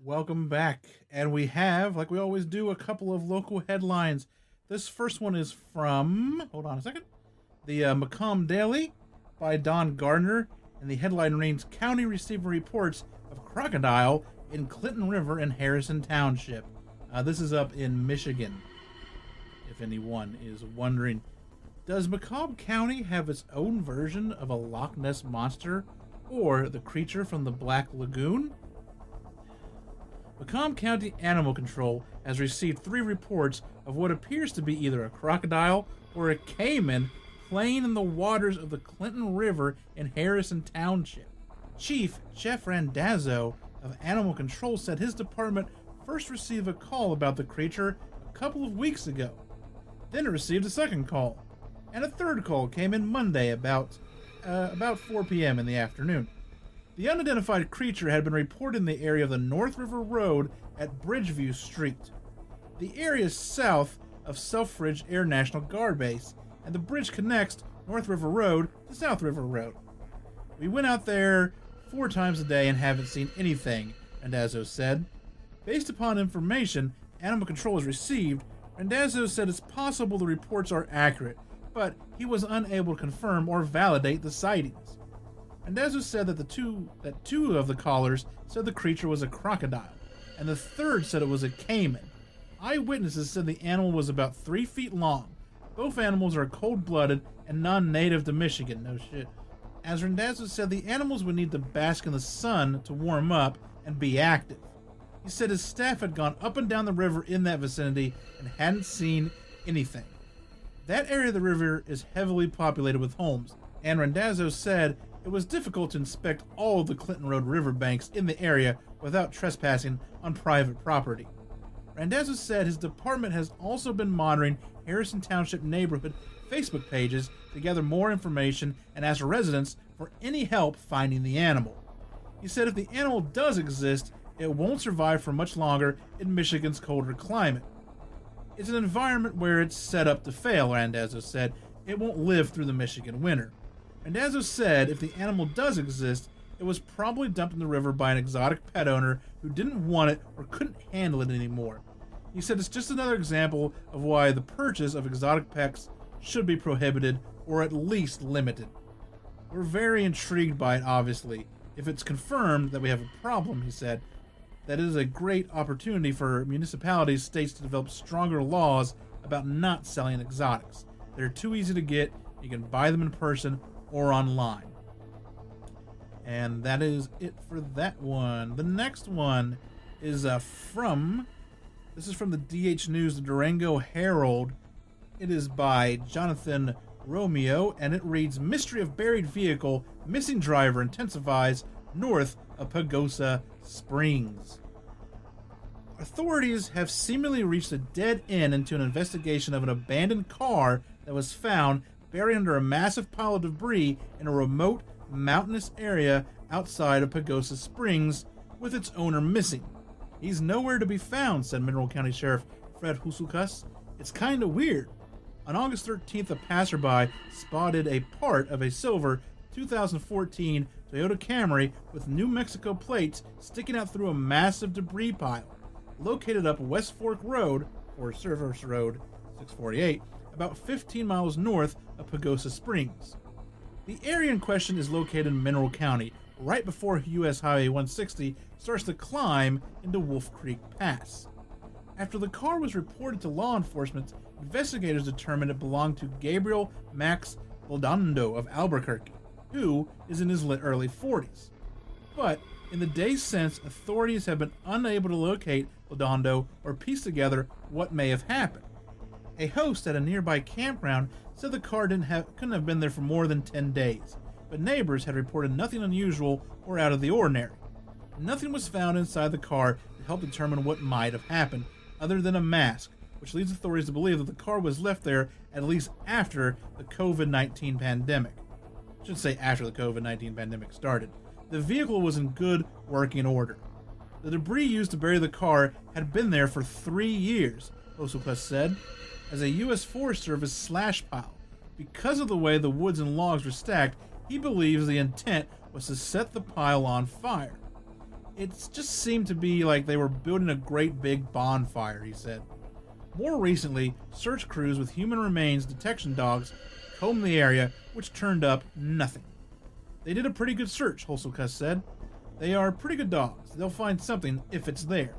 Welcome back. And we have, like we always do, a couple of local headlines. This first one is from, hold on a second, the Macomb Daily by Don Gardner. And the headline reads, County Receiver Reports of Crocodile in Clinton River in Harrison Township. This is up in Michigan, if anyone is wondering. Does Macomb County have its own version of a Loch Ness Monster or the creature from the Black Lagoon? Macomb County Animal Control has received 3 reports of what appears to be either a crocodile or a caiman playing in the waters of the Clinton River in Harrison Township. Chief Jeff Randazzo of Animal Control said his department first received a call about the creature a couple of weeks ago. Then it received a second call, and a third call came in Monday about 4 p.m. in the afternoon. The unidentified creature had been reported in the area of the North River Road at Bridgeview Street. The area is south of Selfridge Air National Guard Base, and the bridge connects North River Road to South River Road. We went out there 4 times a day and haven't seen anything, Randazzo said. Based upon information Animal Control has received, Randazzo said it's possible the reports are accurate, but he was unable to confirm or validate the sightings. Randazzo said that two of the callers said the creature was a crocodile, and the third said it was a caiman. Eyewitnesses said the animal was about 3 feet long. Both animals are cold-blooded and non-native to Michigan. No shit. As Randazzo said, the animals would need to bask in the sun to warm up and be active. He said his staff had gone up and down the river in that vicinity and hadn't seen anything. That area of the river is heavily populated with homes, and Randazzo said it was difficult to inspect all of the Clinton Road riverbanks in the area without trespassing on private property. Randazzo said his department has also been monitoring Harrison Township neighborhood Facebook pages to gather more information and ask residents for any help finding the animal. He said if the animal does exist, it won't survive for much longer in Michigan's colder climate. It's an environment where it's set up to fail, Randazzo said. It won't live through the Michigan winter. Randazzo said if the animal does exist, it was probably dumped in the river by an exotic pet owner who didn't want it or couldn't handle it anymore. He said it's just another example of why the purchase of exotic pets should be prohibited or at least limited. We're very intrigued by it, obviously. If it's confirmed that we have a problem, he said, that is a great opportunity for municipalities, states to develop stronger laws about not selling exotics. They're too easy to get. You can buy them in person or online. And that is it for that one. The next one is from the DH News, the Durango Herald. It is by Jonathan Romeo, and it reads, Mystery of Buried Vehicle, Missing Driver Intensifies North of Pagosa Springs. Authorities have seemingly reached a dead end into an investigation of an abandoned car that was found buried under a massive pile of debris in a remote mountainous area outside of Pagosa Springs, with its owner missing. He's nowhere to be found, said Mineral County Sheriff Fred Husulkas. It's kinda weird. On August 13th, a passerby spotted a part of a silver 2014 Toyota Camry with New Mexico plates sticking out through a massive debris pile, located up West Fork Road, or Service Road 648, about 15 miles north of Pagosa Springs. The area in question is located in Mineral County, right before U.S. Highway 160 starts to climb into Wolf Creek Pass. After the car was reported to law enforcement, investigators determined it belonged to Gabriel Max Beldondo of Albuquerque, who is in his early 40s. But in the days since, authorities have been unable to locate Beldondo or piece together what may have happened. A host at a nearby campground said the car couldn't have been there for more than 10 days, but neighbors had reported nothing unusual or out of the ordinary. Nothing was found inside the car to help determine what might have happened, other than a mask, which leads authorities to believe that the car was left there at least after the COVID-19 pandemic. I should say after the COVID-19 pandemic started. The vehicle was in good working order. The debris used to bury the car had been there for 3 years, Osukas said, as a U.S. Forest Service slash pile. Because of the way the woods and logs were stacked, he believes the intent was to set the pile on fire. It just seemed to be like they were building a great big bonfire, he said. More recently, search crews with human remains detection dogs combed the area, which turned up nothing. They did a pretty good search, Holselkuss said. They are pretty good dogs. They'll find something if it's there.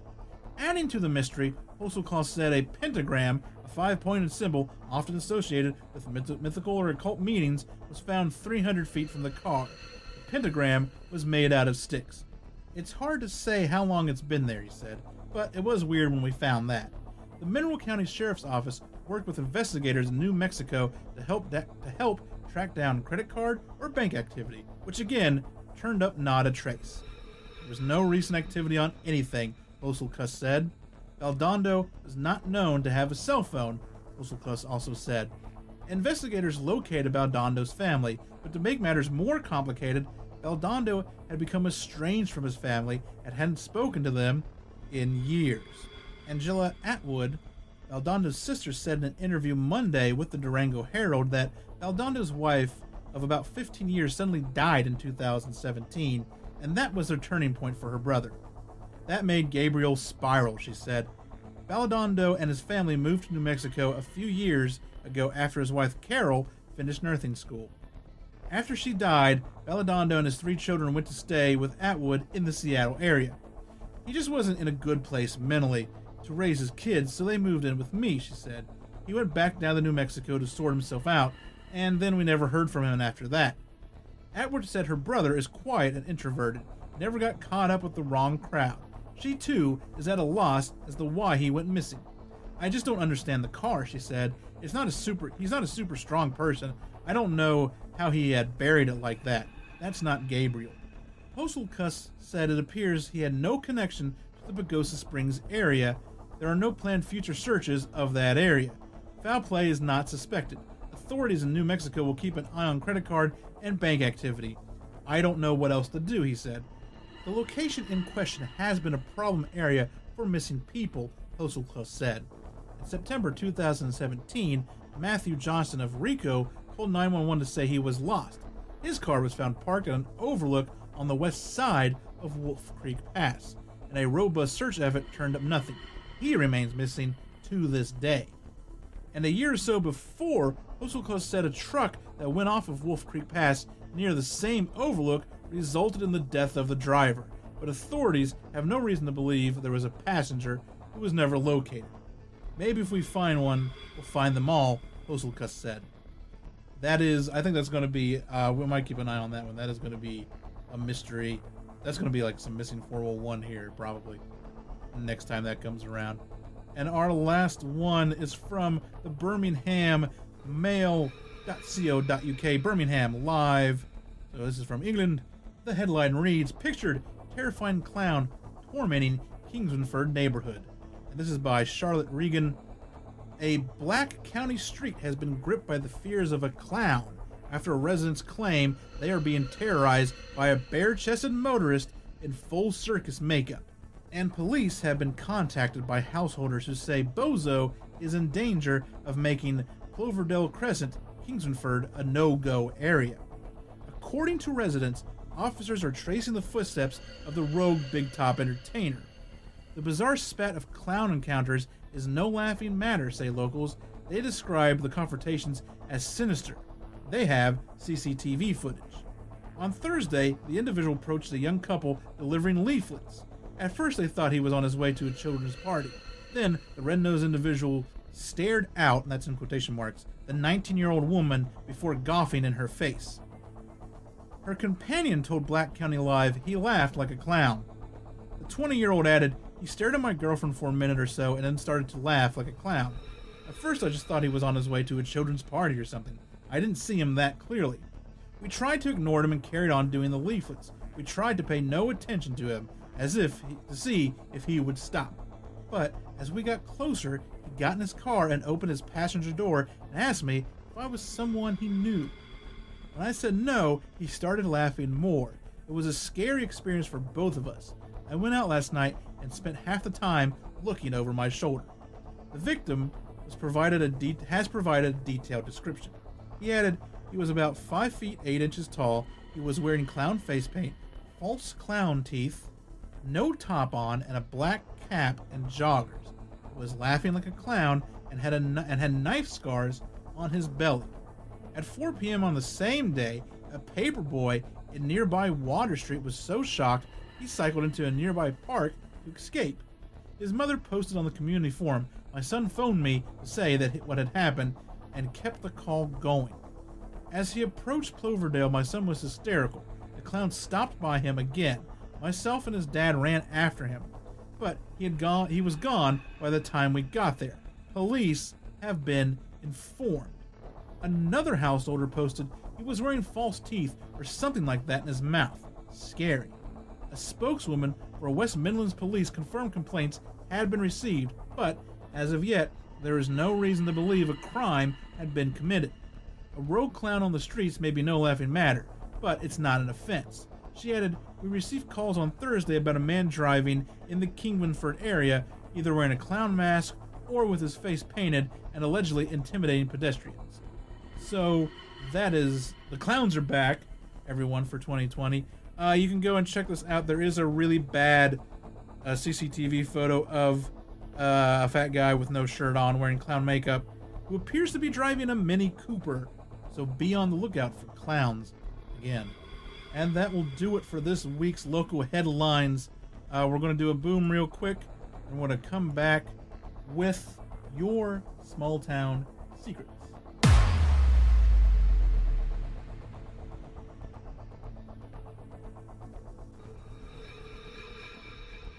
Adding to the mystery, Holselkuss said a pentagram, a 5-pointed symbol often associated with mythical or occult meanings, was found 300 feet from the car. The pentagram was made out of sticks. It's hard to say how long it's been there, he said, but it was weird when we found that. The Mineral County Sheriff's Office worked with investigators in New Mexico to help track down credit card or bank activity, which again turned up not a trace. There was no recent activity on anything, Holselkuss said. Beldondo is not known to have a cell phone, Holselkuss also said. Investigators located Beldondo's family, but to make matters more complicated, Beldondo had become estranged from his family and hadn't spoken to them in years. Angela Atwood, Beldondo's sister, said in an interview Monday with the Durango Herald that Beldondo's wife of about 15 years suddenly died in 2017, and that was their turning point for her brother. That made Gabriel spiral, she said. Beldondo and his family moved to New Mexico a few years ago after his wife Carol finished nursing school. After she died, Beldondo and his 3 children went to stay with Atwood in the Seattle area. He just wasn't in a good place mentally to raise his kids, so they moved in with me, she said. He went back down to New Mexico to sort himself out, and then we never heard from him after that. Atwood said her brother is quiet and introverted, never got caught up with the wrong crowd. She, too, is at a loss as to why he went missing. I just don't understand the car, she said. He's not a super strong person. I don't know how he had buried it like that. That's not Gabriel. Holselkuss said it appears he had no connection to the Pagosa Springs area. There are no planned future searches of that area. Foul play is not suspected. Authorities in New Mexico will keep an eye on credit card and bank activity. I don't know what else to do, he said. The location in question has been a problem area for missing people, Holselkuss said. In September 2017, Matthew Johnson of Rico called 911 to say he was lost. His car was found parked at an overlook on the west side of Wolf Creek Pass, and a robust search effort turned up nothing. He remains missing to this day. And a year or so before, Holselkuss said a truck that went off of Wolf Creek Pass near the same overlook resulted in the death of the driver, but authorities have no reason to believe there was a passenger who was never located. Maybe if we find one, we'll find them all, Holselkuss said. I think that's going to be, we might keep an eye on that one. That is going to be a mystery. That's going to be like some missing 401 here, probably, next time that comes around. And our last one is from the Birmingham Mail .co.uk, Birmingham Live. So this is from England. The headline reads, Pictured Terrifying Clown Tormenting Kingsmanford Neighborhood. And this is by Charlotte Regan. A Black County street has been gripped by the fears of a clown after residents claim they are being terrorized by a bare-chested motorist in full circus makeup. And police have been contacted by householders who say Bozo is in danger of making Cloverdale Crescent, Kingsmanford, a no-go area. According to residents, officers are tracing the footsteps of the rogue big-top entertainer. The bizarre spat of clown encounters is no laughing matter, say locals. They describe the confrontations as sinister. They have CCTV footage. On Thursday, the individual approached a young couple delivering leaflets. At first, they thought he was on his way to a children's party. Then, the red-nosed individual stared out, and that's in quotation marks, the 19-year-old woman before gawking in her face. Her companion told Black County Live he laughed like a clown. The 20-year-old added, He stared at my girlfriend for a minute or so and then started to laugh like a clown. At first I just thought he was on his way to a children's party or something. I didn't see him that clearly. We tried to ignore him and carried on doing the leaflets. We tried to pay no attention to him, to see if he would stop. But as we got closer, he got in his car and opened his passenger door and asked me if I was someone he knew. When I said no, he started laughing more. It was a scary experience for both of us. I went out last night and spent half the time looking over my shoulder. The victim has provided a detailed description. He added he was about 5 feet 8 inches tall. He was wearing clown face paint, false clown teeth, no top on, and a black cap and joggers. He was laughing like a clown and had knife scars on his belly. At 4 p.m. on the same day, a paperboy in nearby Water Street was so shocked he cycled into a nearby park to escape. His mother posted on the community forum, "My son phoned me to say that what had happened and kept the call going." As he approached Cloverdale, my son was hysterical. The clown stopped by him again. Myself and his dad ran after him, but he was gone by the time we got there. Police have been informed. Another householder posted he was wearing false teeth or something like that in his mouth. Scary. A spokeswoman for West Midlands Police confirmed complaints had been received, but as of yet, there is no reason to believe a crime had been committed. A rogue clown on the streets may be no laughing matter, but it's not an offense. She added, "We received calls on Thursday about a man driving in the Kingsmanford area, either wearing a clown mask or with his face painted and allegedly intimidating pedestrians." So that is, the clowns are back, everyone, for 2020. You can go and check this out. There is a really bad CCTV photo of a fat guy with no shirt on wearing clown makeup who appears to be driving a Mini Cooper. So be on the lookout for clowns again. And that will do it for this week's local headlines. We're going to do a boom real quick, and we're going to come back with your small town secrets.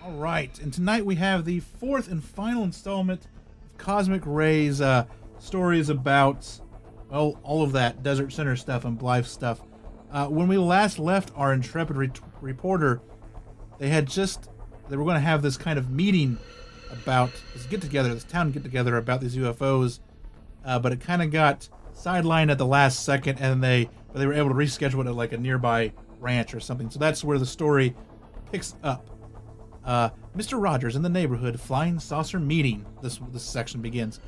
All right, and tonight we have the fourth and final installment of Cosmic Ray's stories about, well, all of that Desert Center stuff and Blythe stuff. When we last left our intrepid reporter, they were going to have this kind of meeting about this town get-together about these UFOs, but it kind of got sidelined at the last second, and they were able to reschedule it at like a nearby ranch or something. So that's where the story picks up. Mr. Rogers in the neighborhood flying saucer meeting, this section begins.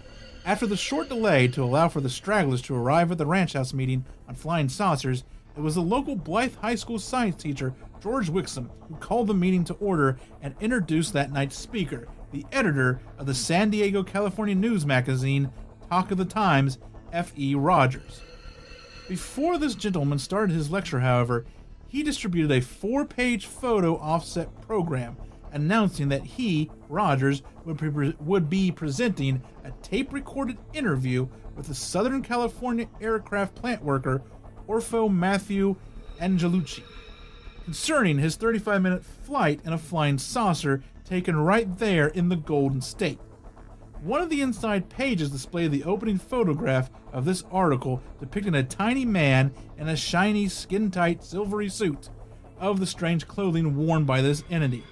After the short delay to allow for the stragglers to arrive at the ranch house meeting on flying saucers, it was the local Blythe High School science teacher, George Wixom, who called the meeting to order and introduced that night's speaker, the editor of the San Diego, California news magazine, Talk of the Times, F.E. Rogers. Before this gentleman started his lecture, however, he distributed a 4-page photo offset program announcing that he, Rogers, would be presenting a tape-recorded interview with the Southern California aircraft plant worker, Orfeo Matthew Angelucci, concerning his 35-minute flight in a flying saucer taken right there in the Golden State. One of the inside pages displayed the opening photograph of this article depicting a tiny man in a shiny, skin-tight, silvery suit of the strange clothing worn by this entity.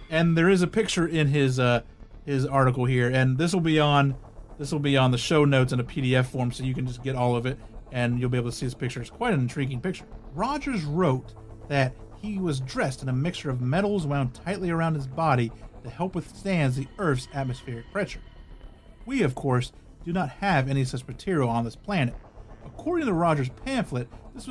And there is a picture in his article here, and this will be on the show notes in a PDF form, so you can just get all of it, and you'll be able to see his picture. It's quite an intriguing picture. Rogers wrote that he was dressed in a mixture of metals wound tightly around his body to help withstand the Earth's atmospheric pressure. We, of course, do not have any such material on this planet. According to Rogers' pamphlet, this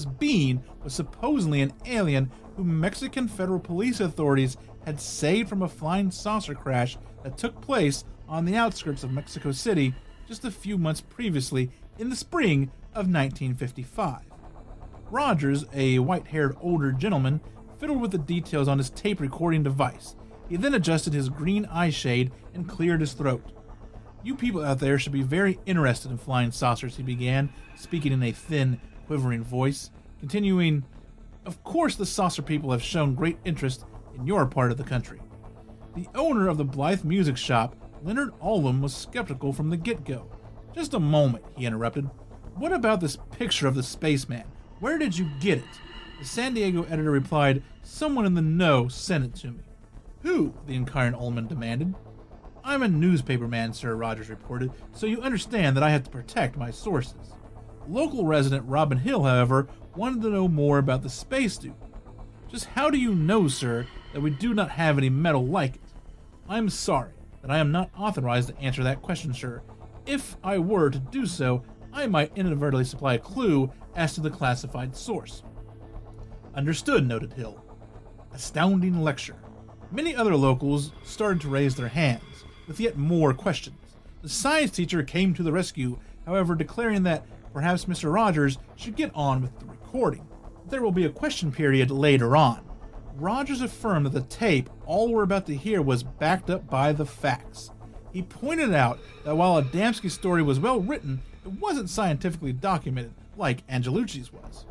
being was supposedly an alien who Mexican federal police authorities had saved from a flying saucer crash that took place on the outskirts of Mexico City just a few months previously in the spring of 1955. Rogers, a white-haired older gentleman, fiddled with the details on his tape recording device. He then adjusted his green eye shade and cleared his throat. "You people out there should be very interested in flying saucers," he began, speaking in a thin, quivering voice, continuing, "Of course the saucer people have shown great interest in your part of the country." The owner of the Blythe Music Shop, Leonard Allum, was skeptical from the get-go. "Just a moment," he interrupted. "What about this picture of the spaceman? Where did you get it?" The San Diego editor replied, "Someone in the know sent it to me." "Who?" the inquiring Ullman demanded. "I'm a newspaper man, sir," Rogers reported, "so you understand that I have to protect my sources." Local resident Robin Hill, however, wanted to know more about the spacesuit. "Just how do you know, sir, that we do not have any metal like it?" "I'm sorry that I am not authorized to answer that question, sir. If I were to do so, I might inadvertently supply a clue as to the classified source." "Understood," noted Hill. Astounding lecture. Many other locals started to raise their hands, with yet more questions. The science teacher came to the rescue, however, declaring that perhaps Mr. Rogers should get on with the recording. There will be a question period later on. Rogers affirmed that the tape all we're about to hear was backed up by the facts. He pointed out that while Adamski's story was well written, it wasn't scientifically documented like Angelucci's was.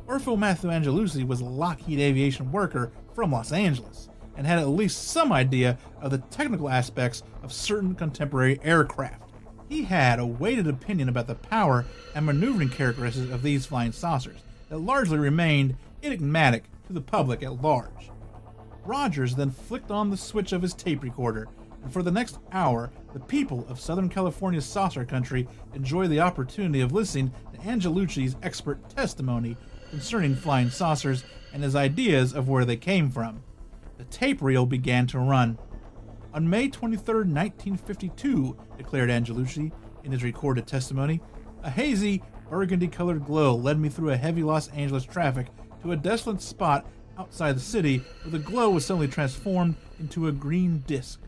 Orfeo Matthew Angelucci was a Lockheed Aviation worker from Los Angeles, and had at least some idea of the technical aspects of certain contemporary aircraft. He had a weighted opinion about the power and maneuvering characteristics of these flying saucers that largely remained enigmatic to the public at large. Rogers then flicked on the switch of his tape recorder, and for the next hour, the people of Southern California's saucer country enjoyed the opportunity of listening to Angelucci's expert testimony concerning flying saucers and his ideas of where they came from. The tape reel began to run. "On May 23, 1952, declared Angelucci in his recorded testimony, "a hazy, burgundy-colored glow led me through a heavy Los Angeles traffic to a desolate spot outside the city where the glow was suddenly transformed into a green disc,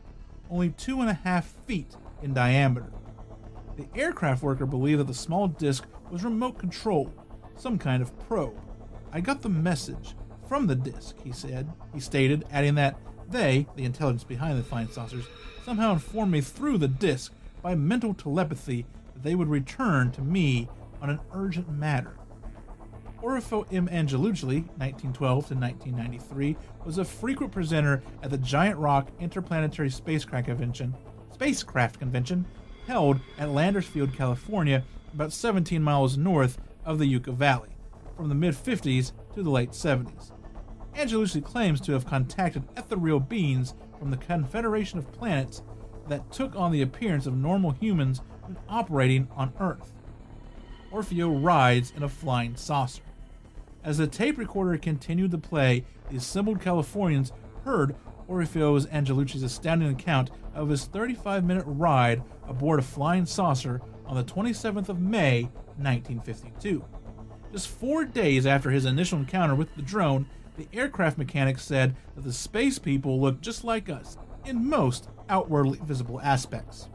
only 2.5 feet in diameter. The aircraft worker believed that the small disc was remote-controlled, some kind of probe. I got the message from the disc," he stated, adding that they, the intelligence behind the flying saucers, somehow informed me through the disc by mental telepathy that they would return to me on an urgent matter. Orfeo M. Angelucci, 1912 to 1993, was a frequent presenter at the Giant Rock Interplanetary Spacecraft Convention held at Landers Field, California, about 17 miles north of the Yucca Valley, from the mid-50s to the late 70s. Angelucci claims to have contacted ethereal beings from the Confederation of Planets that took on the appearance of normal humans when operating on Earth. Orfeo rides in a flying saucer. As the tape recorder continued to play, the assembled Californians heard Orfeo's Angelucci's astounding account of his 35-minute ride aboard a flying saucer on the 27th of May, 1952. Just 4 days after his initial encounter with the drone, the aircraft mechanic said that the space people looked just like us in most outwardly visible aspects.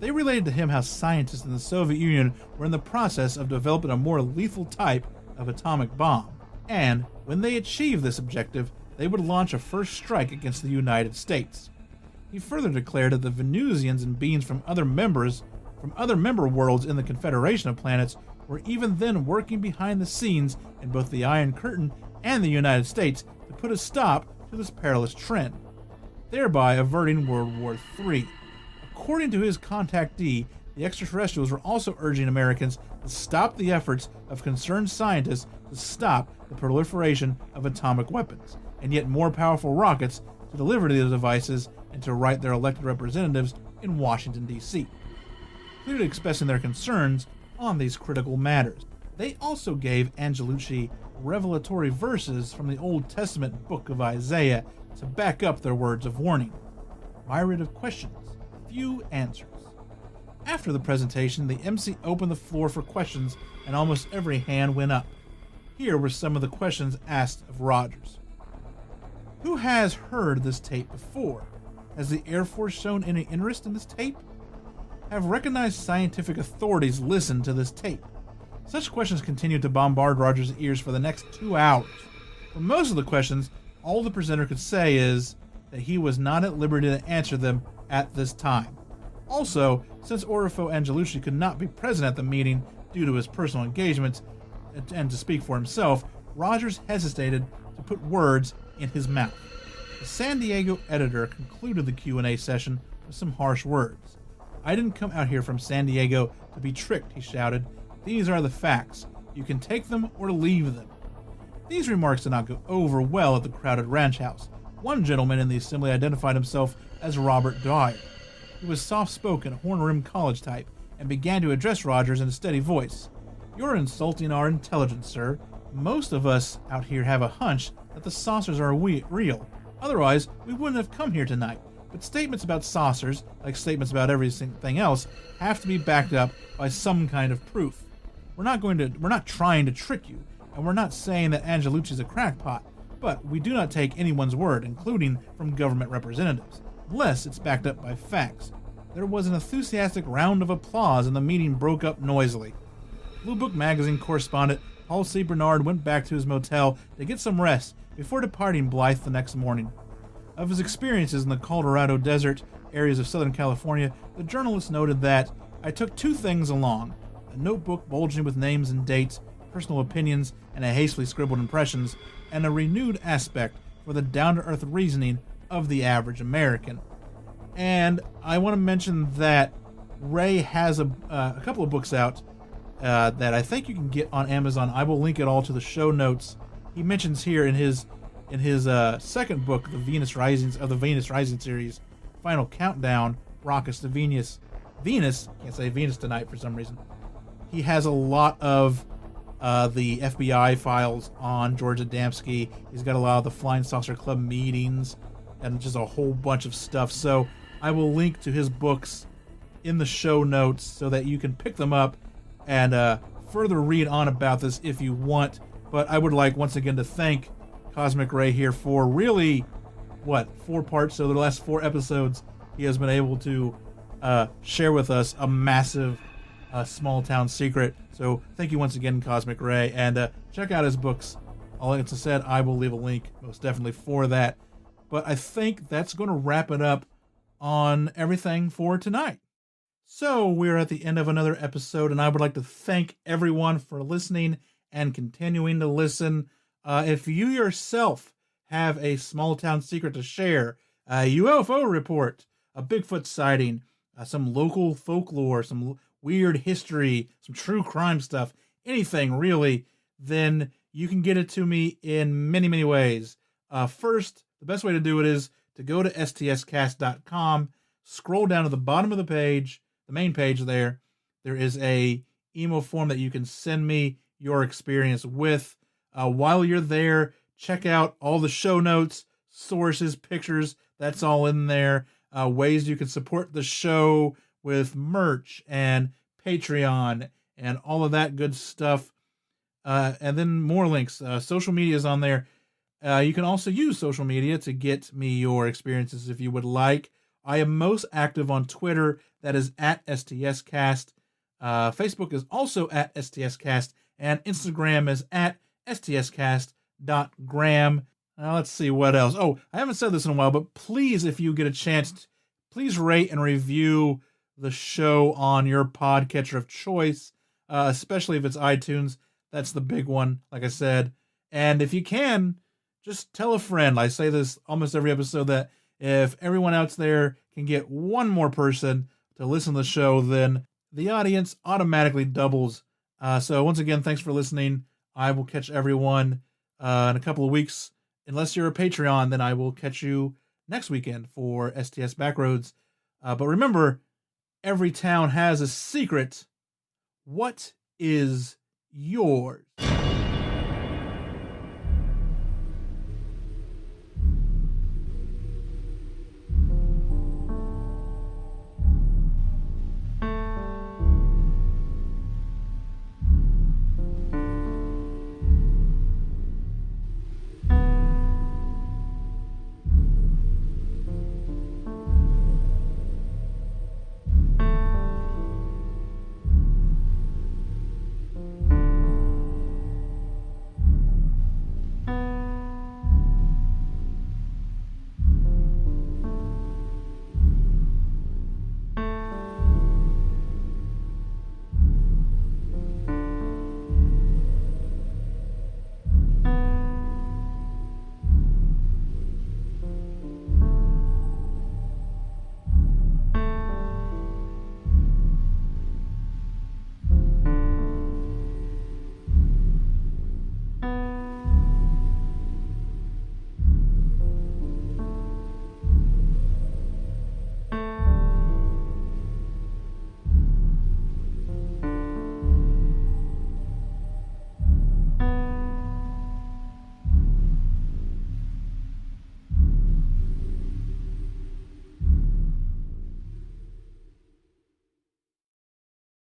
They related to him how scientists in the Soviet Union were in the process of developing a more lethal type of atomic bomb, and when they achieved this objective, they would launch a first strike against the United States. He further declared that the Venusians and beings from other member worlds in the Confederation of Planets were even then working behind the scenes in both the Iron Curtain and the United States to put a stop to this perilous trend, thereby averting World War III. According to his contactee, the extraterrestrials were also urging Americans to stop the efforts of concerned scientists to stop the proliferation of atomic weapons, and yet more powerful rockets to deliver to these devices and to write their elected representatives in Washington, D.C., clearly expressing their concerns on these critical matters. They also gave Angelucci revelatory verses from the Old Testament book of Isaiah to back up their words of warning. Myriad of questions, few answers. After the presentation, the MC opened the floor for questions, and almost every hand went up. Here were some of the questions asked of Rogers. Who has heard this tape before? Has the Air Force shown any interest in this tape? Have recognized scientific authorities listened to this tape? Such questions continued to bombard Rogers' ears for the next 2 hours. For most of the questions, all the presenter could say is that he was not at liberty to answer them at this time. Also, since Orifo Angelucci could not be present at the meeting due to his personal engagements and to speak for himself, Rogers hesitated to put words in his mouth. The San Diego editor concluded the Q&A session with some harsh words. "I didn't come out here from San Diego to be tricked," he shouted. "These are the facts. You can take them or leave them." These remarks did not go over well at the crowded ranch house. One gentleman in the assembly identified himself as Robert Dwyer. He was soft-spoken, horn-rimmed college type, and began to address Rogers in a steady voice. "You're insulting our intelligence, sir. Most of us out here have a hunch that the saucers are real. Otherwise, we wouldn't have come here tonight. But statements about saucers, like statements about everything else, have to be backed up by some kind of proof. We're not trying to trick you, and we're not saying that Angelucci's a crackpot, but we do not take anyone's word, including from government representatives, unless it's backed up by facts." There was an enthusiastic round of applause, and the meeting broke up noisily. Blue Book magazine correspondent Paul C. Bernard went back to his motel to get some rest before departing Blythe the next morning. Of his experiences in the Colorado Desert areas of Southern California, the journalist noted that, "I took 2 things along, a notebook bulging with names and dates, personal opinions, and a hastily scribbled impressions, and a renewed aspect for the down-to-earth reasoning of the average American." And I want to mention that Ray has a couple of books out that I think you can get on Amazon. I will link it all to the show notes. He mentions here in his second book, the Venus Rising series, Final Countdown, Rockets to Venus. Can't say Venus tonight for some reason. He has a lot of the FBI files on George Adamski. He's got a lot of the Flying Saucer Club meetings and just a whole bunch of stuff. So I will link to his books in the show notes so that you can pick them up and further read on about this if you want. But I would like once again to thank Cosmic Ray here for really, 4 parts? So the last 4 episodes, he has been able to share with us a massive small town secret. So thank you once again, Cosmic Ray, and check out his books. All like I said, I will leave a link most definitely for that. But I think that's going to wrap it up on everything for tonight. So we're at the end of another episode, and I would like to thank everyone for listening and continuing to listen. If you yourself have a small town secret to share, a UFO report, a Bigfoot sighting, some local folklore, some weird history, some true crime stuff, anything really, then you can get it to me in many, many ways. First, the best way to do it is to go to stscast.com, scroll down to the bottom of the page, the main page there. There is a email form that you can send me your experience with. While you're there, check out all the show notes, sources, pictures. That's all in there. Ways you can support the show with merch and Patreon and all of that good stuff. And then more links. Social media is on there. You can also use social media to get me your experiences if you would like. I am most active on Twitter. That is at STScast. Facebook is also at STScast. And Instagram is at STScast.gram. Let's see what else. Oh, I haven't said this in a while, but please, if you get a chance, please rate and review the show on your podcatcher of choice, especially if it's iTunes. That's the big one, like I said. And if you can, just tell a friend. I say this almost every episode that If everyone out there can get one more person to listen to the show, then the audience automatically doubles. So once again, thanks for listening. I will catch everyone in a couple of weeks. Unless you're a Patreon, then I will catch you next weekend for STS Backroads. But remember, every town has a secret. What is yours?